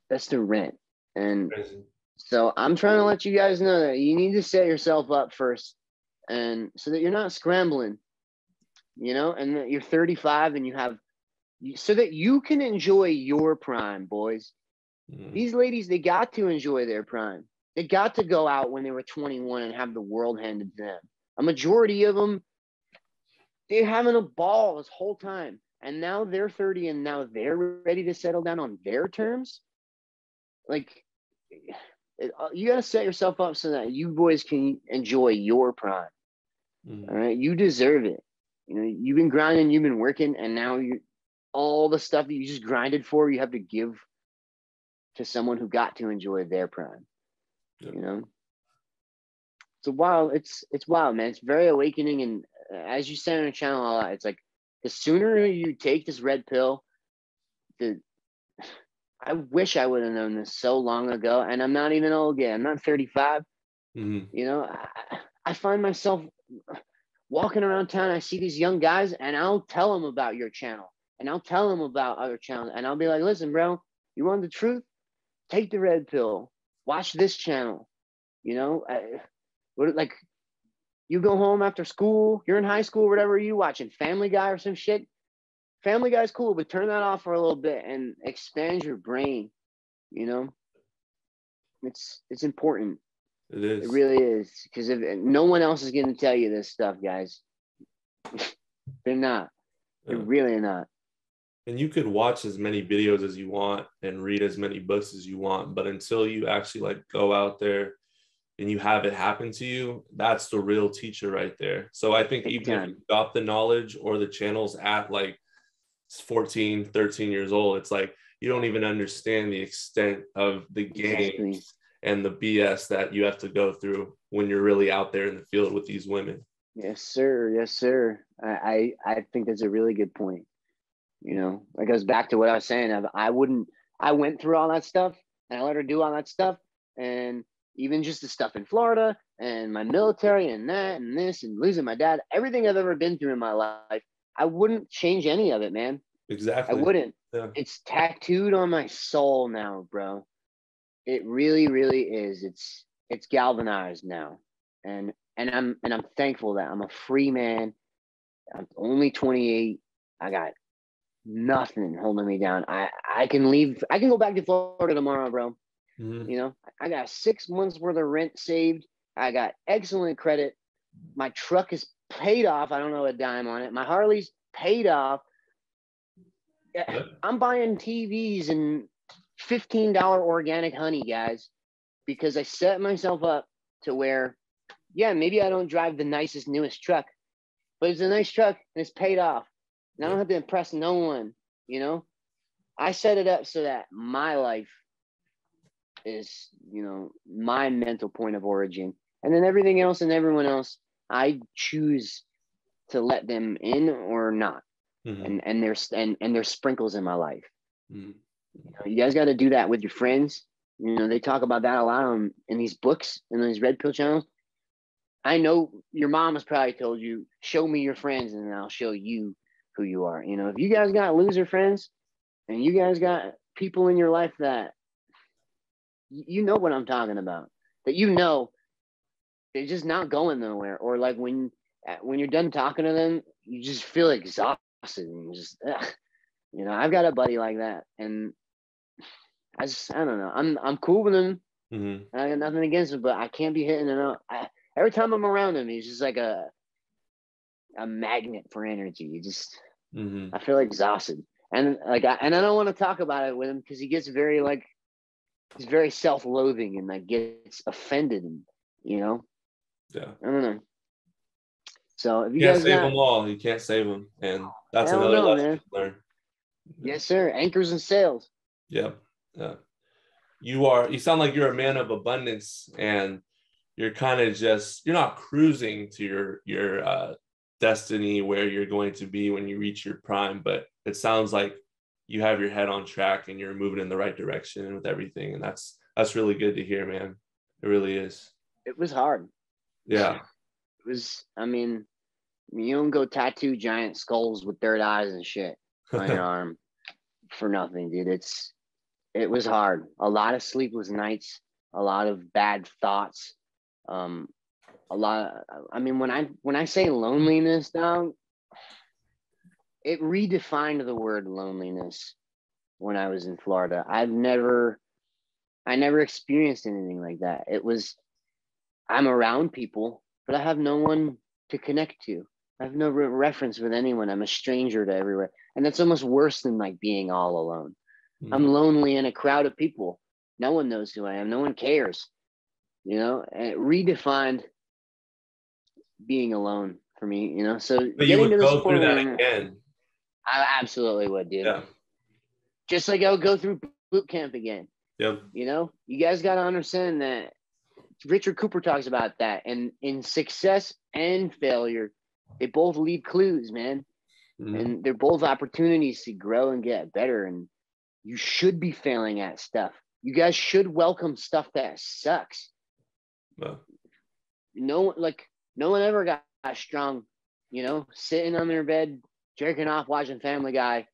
That's the rent. And Crazy. so I'm trying to let you guys know that you need to set yourself up first, and so that you're not scrambling, and that you're 35 and so that you can enjoy your prime, boys. These ladies, they got to enjoy their prime. They got to go out when they were 21 and have the world handed to them. A majority of them, they're having a ball this whole time. And now they're 30 and now they're ready to settle down on their terms. Like, you got to set yourself up so that you boys can enjoy your prime. All right. You deserve it. You've been grinding, you've been working, and now all the stuff that you just grinded for, you have to give to someone who got to enjoy their prime. So wild. It's wild, man. It's very awakening. And as you said on your channel a lot, it's like the sooner you take this red pill, I wish I would have known this so long ago. And I'm not even old yet. I'm not 35. I find myself walking around town. I see these young guys, and I'll tell them about your channel, and I'll tell them about other channels, and I'll be like, listen, bro, you want the truth? Take the red pill. Watch this channel. Like, you go home after school, you're in high school, whatever, you watching Family Guy or some shit. Family Guy's cool, but turn that off for a little bit and expand your brain. It's important. It is. It really is, because if no one else is going to tell you this stuff, guys. They're not. They're really not. And you could watch as many videos as you want and read as many books as you want, but until you actually like go out there and you have it happen to you, that's the real teacher right there. So I think even if you got the knowledge or the channels at like 14, 13 years old, it's like you don't even understand the extent of the games and the BS that you have to go through when you're really out there in the field with these women. Yes, sir. Yes, sir. I think that's a really good point. It goes back to what I was saying. I went through all that stuff, and I let her do all that stuff. And even just the stuff in Florida and my military and that and this and losing my dad, everything I've ever been through in my life, I wouldn't change any of it, man. Exactly. I wouldn't. Yeah. It's tattooed on my soul now, bro. It really, really is. It's galvanized now. And I'm thankful that I'm a free man. I'm only 28. I got nothing holding me down. I can leave. I can go back to Florida tomorrow, bro. I got 6 months worth of rent saved. I got excellent credit. My truck is paid off. I don't know a dime on it. My Harley's paid off. I'm buying TVs and $15 organic honey, guys, because I set myself up to where, maybe I don't drive the nicest, newest truck, but it's a nice truck and it's paid off. And I don't have to impress no one, I set it up so that my life is, my mental point of origin. And then everything else and everyone else, I choose to let them in or not. And there's sprinkles in my life. You guys got to do that with your friends. They talk about that a lot in these books and these red pill channels. I know your mom has probably told you, show me your friends and I'll show you who you are. If you guys got loser friends and you guys got people in your life that you know what I'm talking about, that they're just not going nowhere, or like when you're done talking to them, you just feel exhausted and just I've got a buddy like that, and I don't know. I'm cool with him. I got nothing against him, but I can't be hitting it up. Every time I'm around him, he's just like a magnet for energy. You just I feel exhausted, and I don't want to talk about it with him because he gets he's very self-loathing and like gets offended, and I don't know. So if you can't guys save them all, you can't save them, and that's another lesson to learn. Yes, sir. Anchors and sails. Yeah. You sound like you're a man of abundance, and you're kind of you're not cruising to your destiny where you're going to be when you reach your prime, but it sounds like you have your head on track and you're moving in the right direction with everything. And that's really good to hear, man. It really is. It was hard. Yeah. It was, I mean, you don't go tattoo giant skulls with third eyes and shit on your arm for nothing, dude. It was hard. A lot of sleepless nights, a lot of bad thoughts. A lot of, I mean, when I say loneliness, dog, it redefined the word loneliness when I was in Florida. I never experienced anything like that. It was, I'm around people, but I have no one to connect to. I have no reference with anyone. I'm a stranger to everywhere. And that's almost worse than like being all alone. I'm lonely in a crowd of people. No one knows who I am. No one cares. You know, and it redefined being alone for me, you know. So But you getting to would this go through point that where again. I absolutely would, dude. Yeah. Just like I would go through boot camp again. Yep. You know, you guys got to understand that Richard Cooper talks about that. And in success and failure, they both leave clues, man. And they're both opportunities to grow and get better. And you should be failing at stuff. You guys should welcome stuff that sucks. Well. No one ever got strong, you know, sitting on their bed, jerking off, watching Family Guy,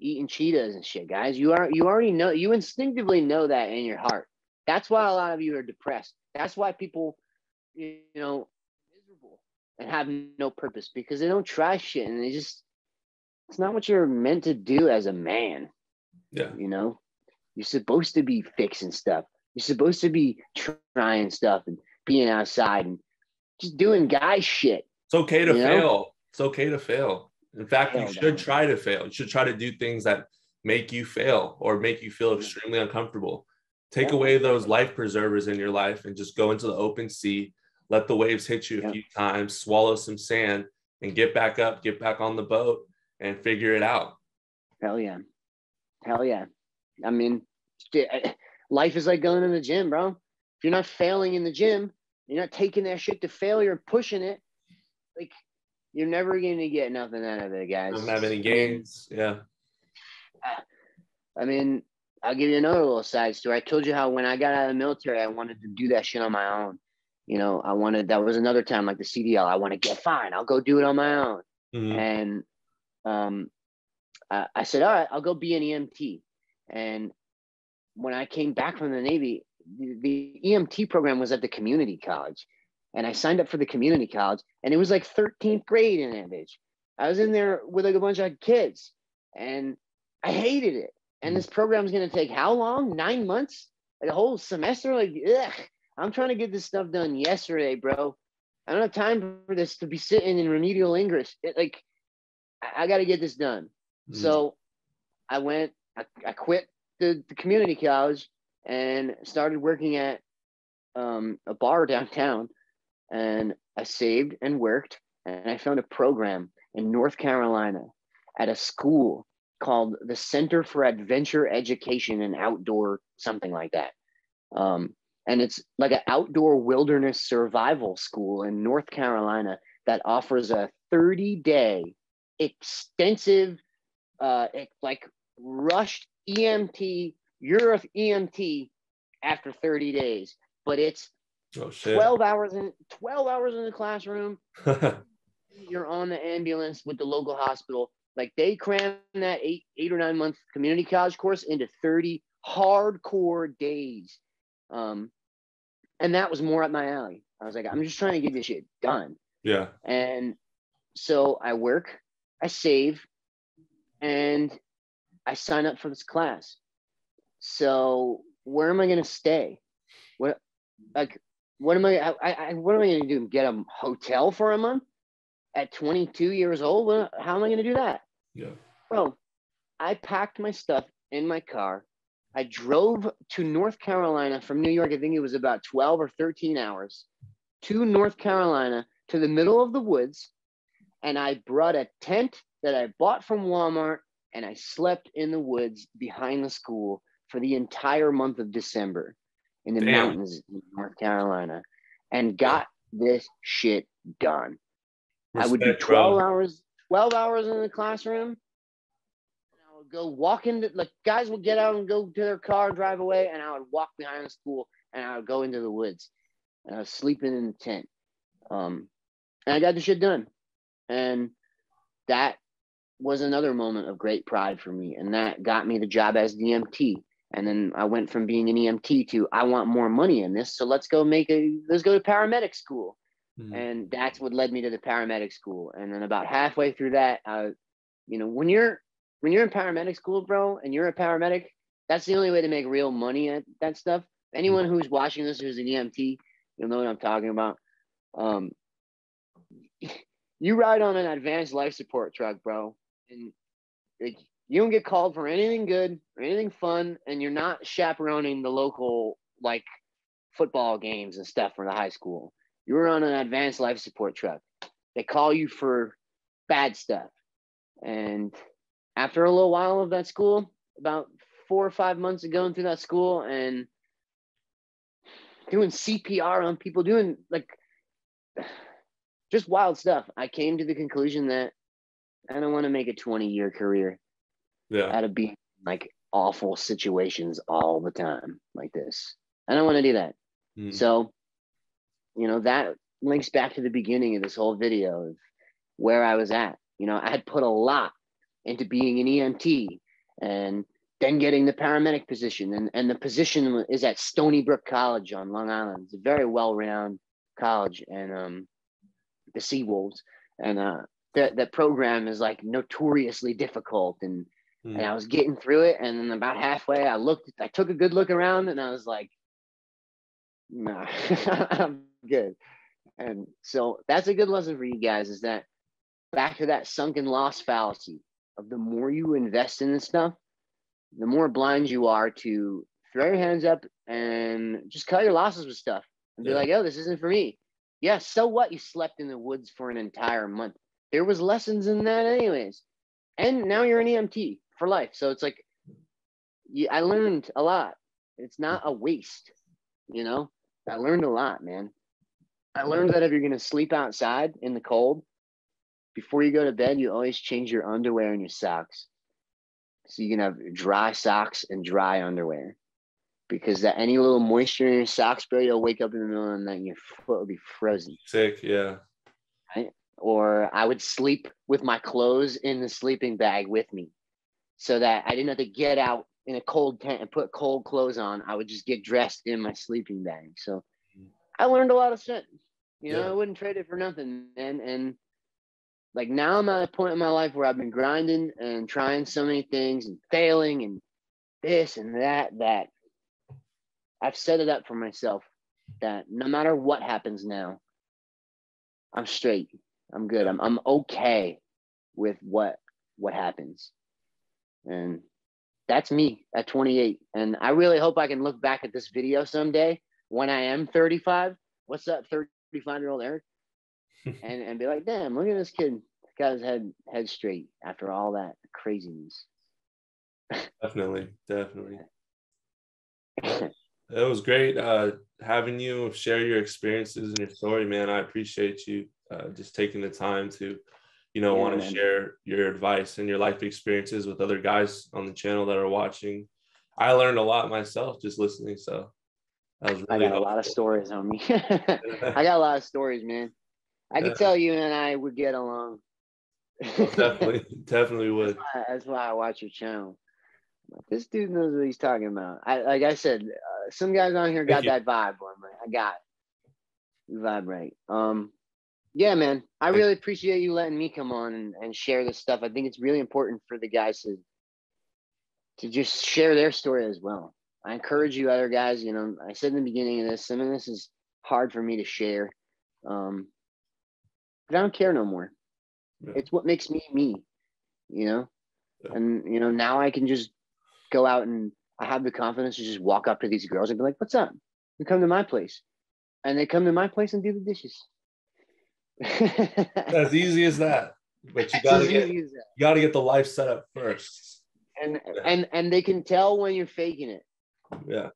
eating Cheetos and shit, guys. You already know, you instinctively know that in your heart. That's why a lot of you are depressed. That's why people, you know, miserable and have no purpose, because they don't try shit, and it's not what you're meant to do as a man. Yeah. You know, you're supposed to be fixing stuff. You're supposed to be trying stuff and being outside and just doing guy shit. It's okay to fail. It's okay to fail. In fact, you should try to fail. You should try to do things that make you fail or make you feel extremely uncomfortable. Take away those life preservers in your life and just go into the open sea. Let the waves hit you a few times, swallow some sand, and get back up, get back on the boat, and figure it out. Hell yeah. Hell yeah. I mean, life is like going to the gym, bro. If you're not failing in the gym, you're not taking that shit to failure and pushing it, like, you're never going to get nothing out of it, guys. Don't have any gains. I mean, I'll give you another little side story. I told you how when I got out of the military, I wanted to do that shit on my own. You know, that was another time, like the CDL, I want to get fine. I'll go do it on my own. And I said, all right, I'll go be an EMT. And when I came back from the Navy, the EMT program was at the community college. And I signed up for the community college, and it was like 13th grade in that bitch. I was in there with like a bunch of kids, and I hated it. And this program's going to take how long? 9 months? Like a whole semester? Like, ugh. I'm trying to get this stuff done yesterday, bro. I don't have time for this to be sitting in remedial English. I got to get this done. So I quit the community college and started working at a bar downtown. And I saved and worked, and I found a program in North Carolina at a school called the Center for Adventure Education and Outdoor, something like that. And it's like an outdoor wilderness survival school in North Carolina that offers a 30-day extensive, like rushed EMT, you're an EMT after 30 days, but it's 12 hours in the classroom. You're on the ambulance with the local hospital. Like, they cram that 8 or 9 month community college course into 30 hardcore days. And that was more up my alley. I was like, I'm just trying to get this shit done. Yeah. And so I work, I save, and I sign up for this class. So where am I going to stay? What am I going to do? Get a hotel for a month at 22 years old? How am I going to do that? Yeah. Bro, I packed my stuff in my car. I drove to North Carolina from New York. I think it was about 12 or 13 hours to North Carolina, to the middle of the woods. And I brought a tent that I bought from Walmart, and I slept in the woods behind the school for the entire month of December in the mountains in North Carolina, and got this shit done. Respect, I would do 12 hours in the classroom, and I would go walk into, like, guys would get out and go to their car and drive away, and I would walk behind the school and I would go into the woods, and I was sleeping in the tent. And I got the shit done. And that was another moment of great pride for me. And that got me the job as the EMT. And then I went from being an EMT to, I want more money in this, so let's go to paramedic school. Mm-hmm. And that's what led me to the paramedic school. And then about halfway through that, when you're in paramedic school, bro, and you're a paramedic, that's the only way to make real money at that stuff. Anyone who's watching this who's an EMT, you'll know what I'm talking about. You ride on an advanced life support truck, bro, and like, you don't get called for anything good or anything fun, and you're not chaperoning the local, like, football games and stuff for the high school. You're on an advanced life support truck. They call you for bad stuff. And after a little while of that school, about 4 or 5 months of going through that school and doing CPR on people, doing, like, just wild stuff, I came to the conclusion that I don't want to make a 20-year career out of being, like, awful situations all the time like this. I don't want to do that. So, that links back to the beginning of this whole video of where I was at. I had put a lot into being an EMT and then getting the paramedic position. And the position is at Stony Brook College on Long Island. It's a very well-renowned college. And the Seawolves. And that program is, like, notoriously difficult. And I was getting through it. And then about halfway, I took a good look around, and I was like, nah, I'm good. And so that's a good lesson for you guys, is that back to that sunken loss fallacy of the more you invest in this stuff, the more blind you are to throw your hands up and just cut your losses with stuff and be like, oh, this isn't for me. Yeah, so what? You slept in the woods for an entire month. There was lessons in that anyways. And now you're an EMT for life. So it's like, I learned a lot. It's not a waste, I learned a lot, man. I learned that if you're going to sleep outside in the cold, before you go to bed, you always change your underwear and your socks. So you can have dry socks and dry underwear. Because that any little moisture in your socks, bro, you'll wake up in the middle of the night and your foot will be frozen. Sick, yeah. Right? Or I would sleep with my clothes in the sleeping bag with me, so that I didn't have to get out in a cold tent and put cold clothes on. I would just get dressed in my sleeping bag. So I learned a lot of shit. I wouldn't trade it for nothing, man. And, like, now I'm at a point in my life where I've been grinding and trying so many things and failing and this and that I've set it up for myself that no matter what happens now, I'm straight. I'm good. I'm okay with what happens. And that's me at 28. And I really hope I can look back at this video someday when I am 35. What's up, 35-year-old Erik? and be like, damn, look at this kid. This guy's head straight after all that craziness. Definitely. It was great having you share your experiences and your story, man. I appreciate you just taking the time to, want to share your advice and your life experiences with other guys on the channel that are watching. I learned a lot myself just listening, so that was really I got a lot of stories on me. I got a lot of stories, man. I could tell you and I would get along. Definitely would. That's why I watch your channel. This dude knows what he's talking about. Like I said, some guys on here got that vibe. I got the vibe right. Yeah, man. I really appreciate you letting me come on and share this stuff. I think it's really important for the guys to just share their story as well. I encourage you other guys, I said in the beginning of this, some of this is hard for me to share. But I don't care no more. Yeah. It's what makes me me, Yeah. And, now I can just go out and I have the confidence to just walk up to these girls and be like, what's up? You come to my place. And they come to my place and do the dishes. As easy as that. But you gotta get the life set up first. And they can tell when you're faking it. Yeah.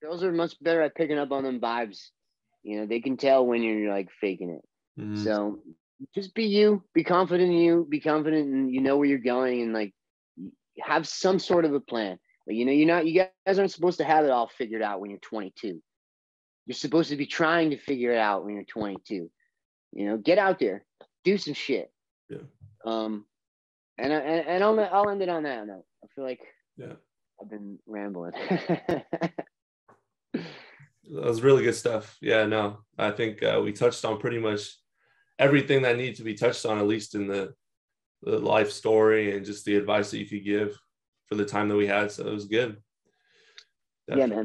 Girls are much better at picking up on them vibes. They can tell when you're, like, faking it. Mm-hmm. So just be you, be confident in you, be confident and you know where you're going, and like have some sort of a plan. But you guys aren't supposed to have it all figured out when you're 22. You're supposed to be trying to figure it out when you're 22. Get out there, do some shit. Yeah. And I'll end it on that note. I feel like I've been rambling. That was really good stuff. Yeah, no, I think we touched on pretty much everything that needs to be touched on, at least in the life story and just the advice that you could give for the time that we had. So it was good. Definitely. Yeah,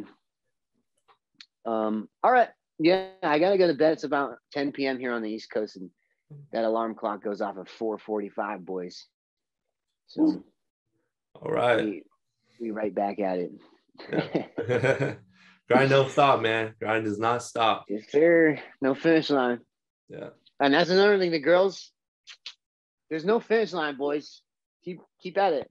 man. All right. Yeah, I got to go to bed. It's about 10 p.m. here on the East Coast, and that alarm clock goes off at 4:45, boys. So, all right. We right back at it. Yeah. Grind don't stop, man. Grind does not stop. Yes, sir. No finish line. Yeah. And that's another thing. The girls, there's no finish line, boys. Keep at it.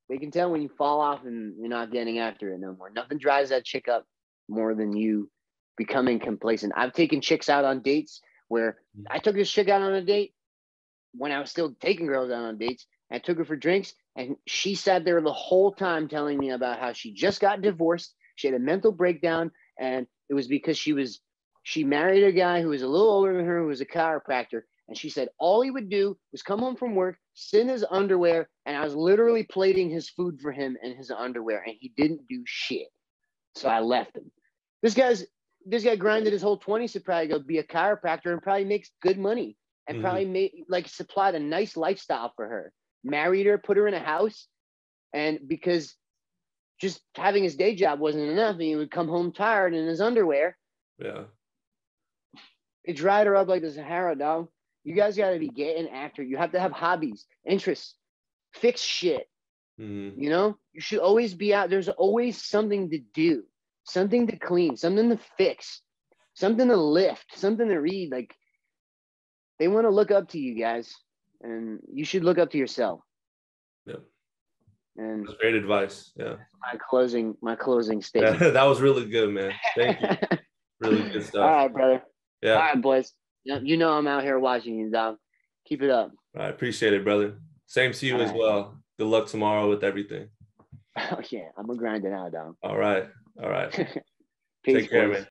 They can tell when you fall off and you're not getting after it no more. Nothing drives that chick up more than you becoming complacent. I've taken chicks out on dates where I took this chick out on a date when I was still taking girls out on dates. I took her for drinks, and she sat there the whole time telling me about how she just got divorced. She had a mental breakdown, and it was because she married a guy who was a little older than her, who was a chiropractor. And she said all he would do was come home from work, sit in his underwear, and I was literally plating his food for him in his underwear, and he didn't do shit. So I left him. This guy grinded his whole 20s to probably go be a chiropractor and probably makes good money and probably supplied a nice lifestyle for her. Married her, put her in a house, and because just having his day job wasn't enough, and he would come home tired in his underwear. Yeah. It dried her up like the Sahara, dog. You guys got to be getting after it. You have to have hobbies, interests, fix shit. You should always be out. There's always something to do, something to clean, something to fix, something to lift, something to read. Like, they want to look up to you guys, and you should look up to yourself. Yep. And that's great advice. Yeah. My closing statement. That was really good, man. Thank you. Really good stuff. All right, brother. Yeah. All right, boys. I'm out here watching you, dog. Keep it up. I appreciate it, brother. Same to you as well. Good luck tomorrow with everything. Oh, yeah. I'm going to grind it out, dog. All right. Peace, Take care, boys. man.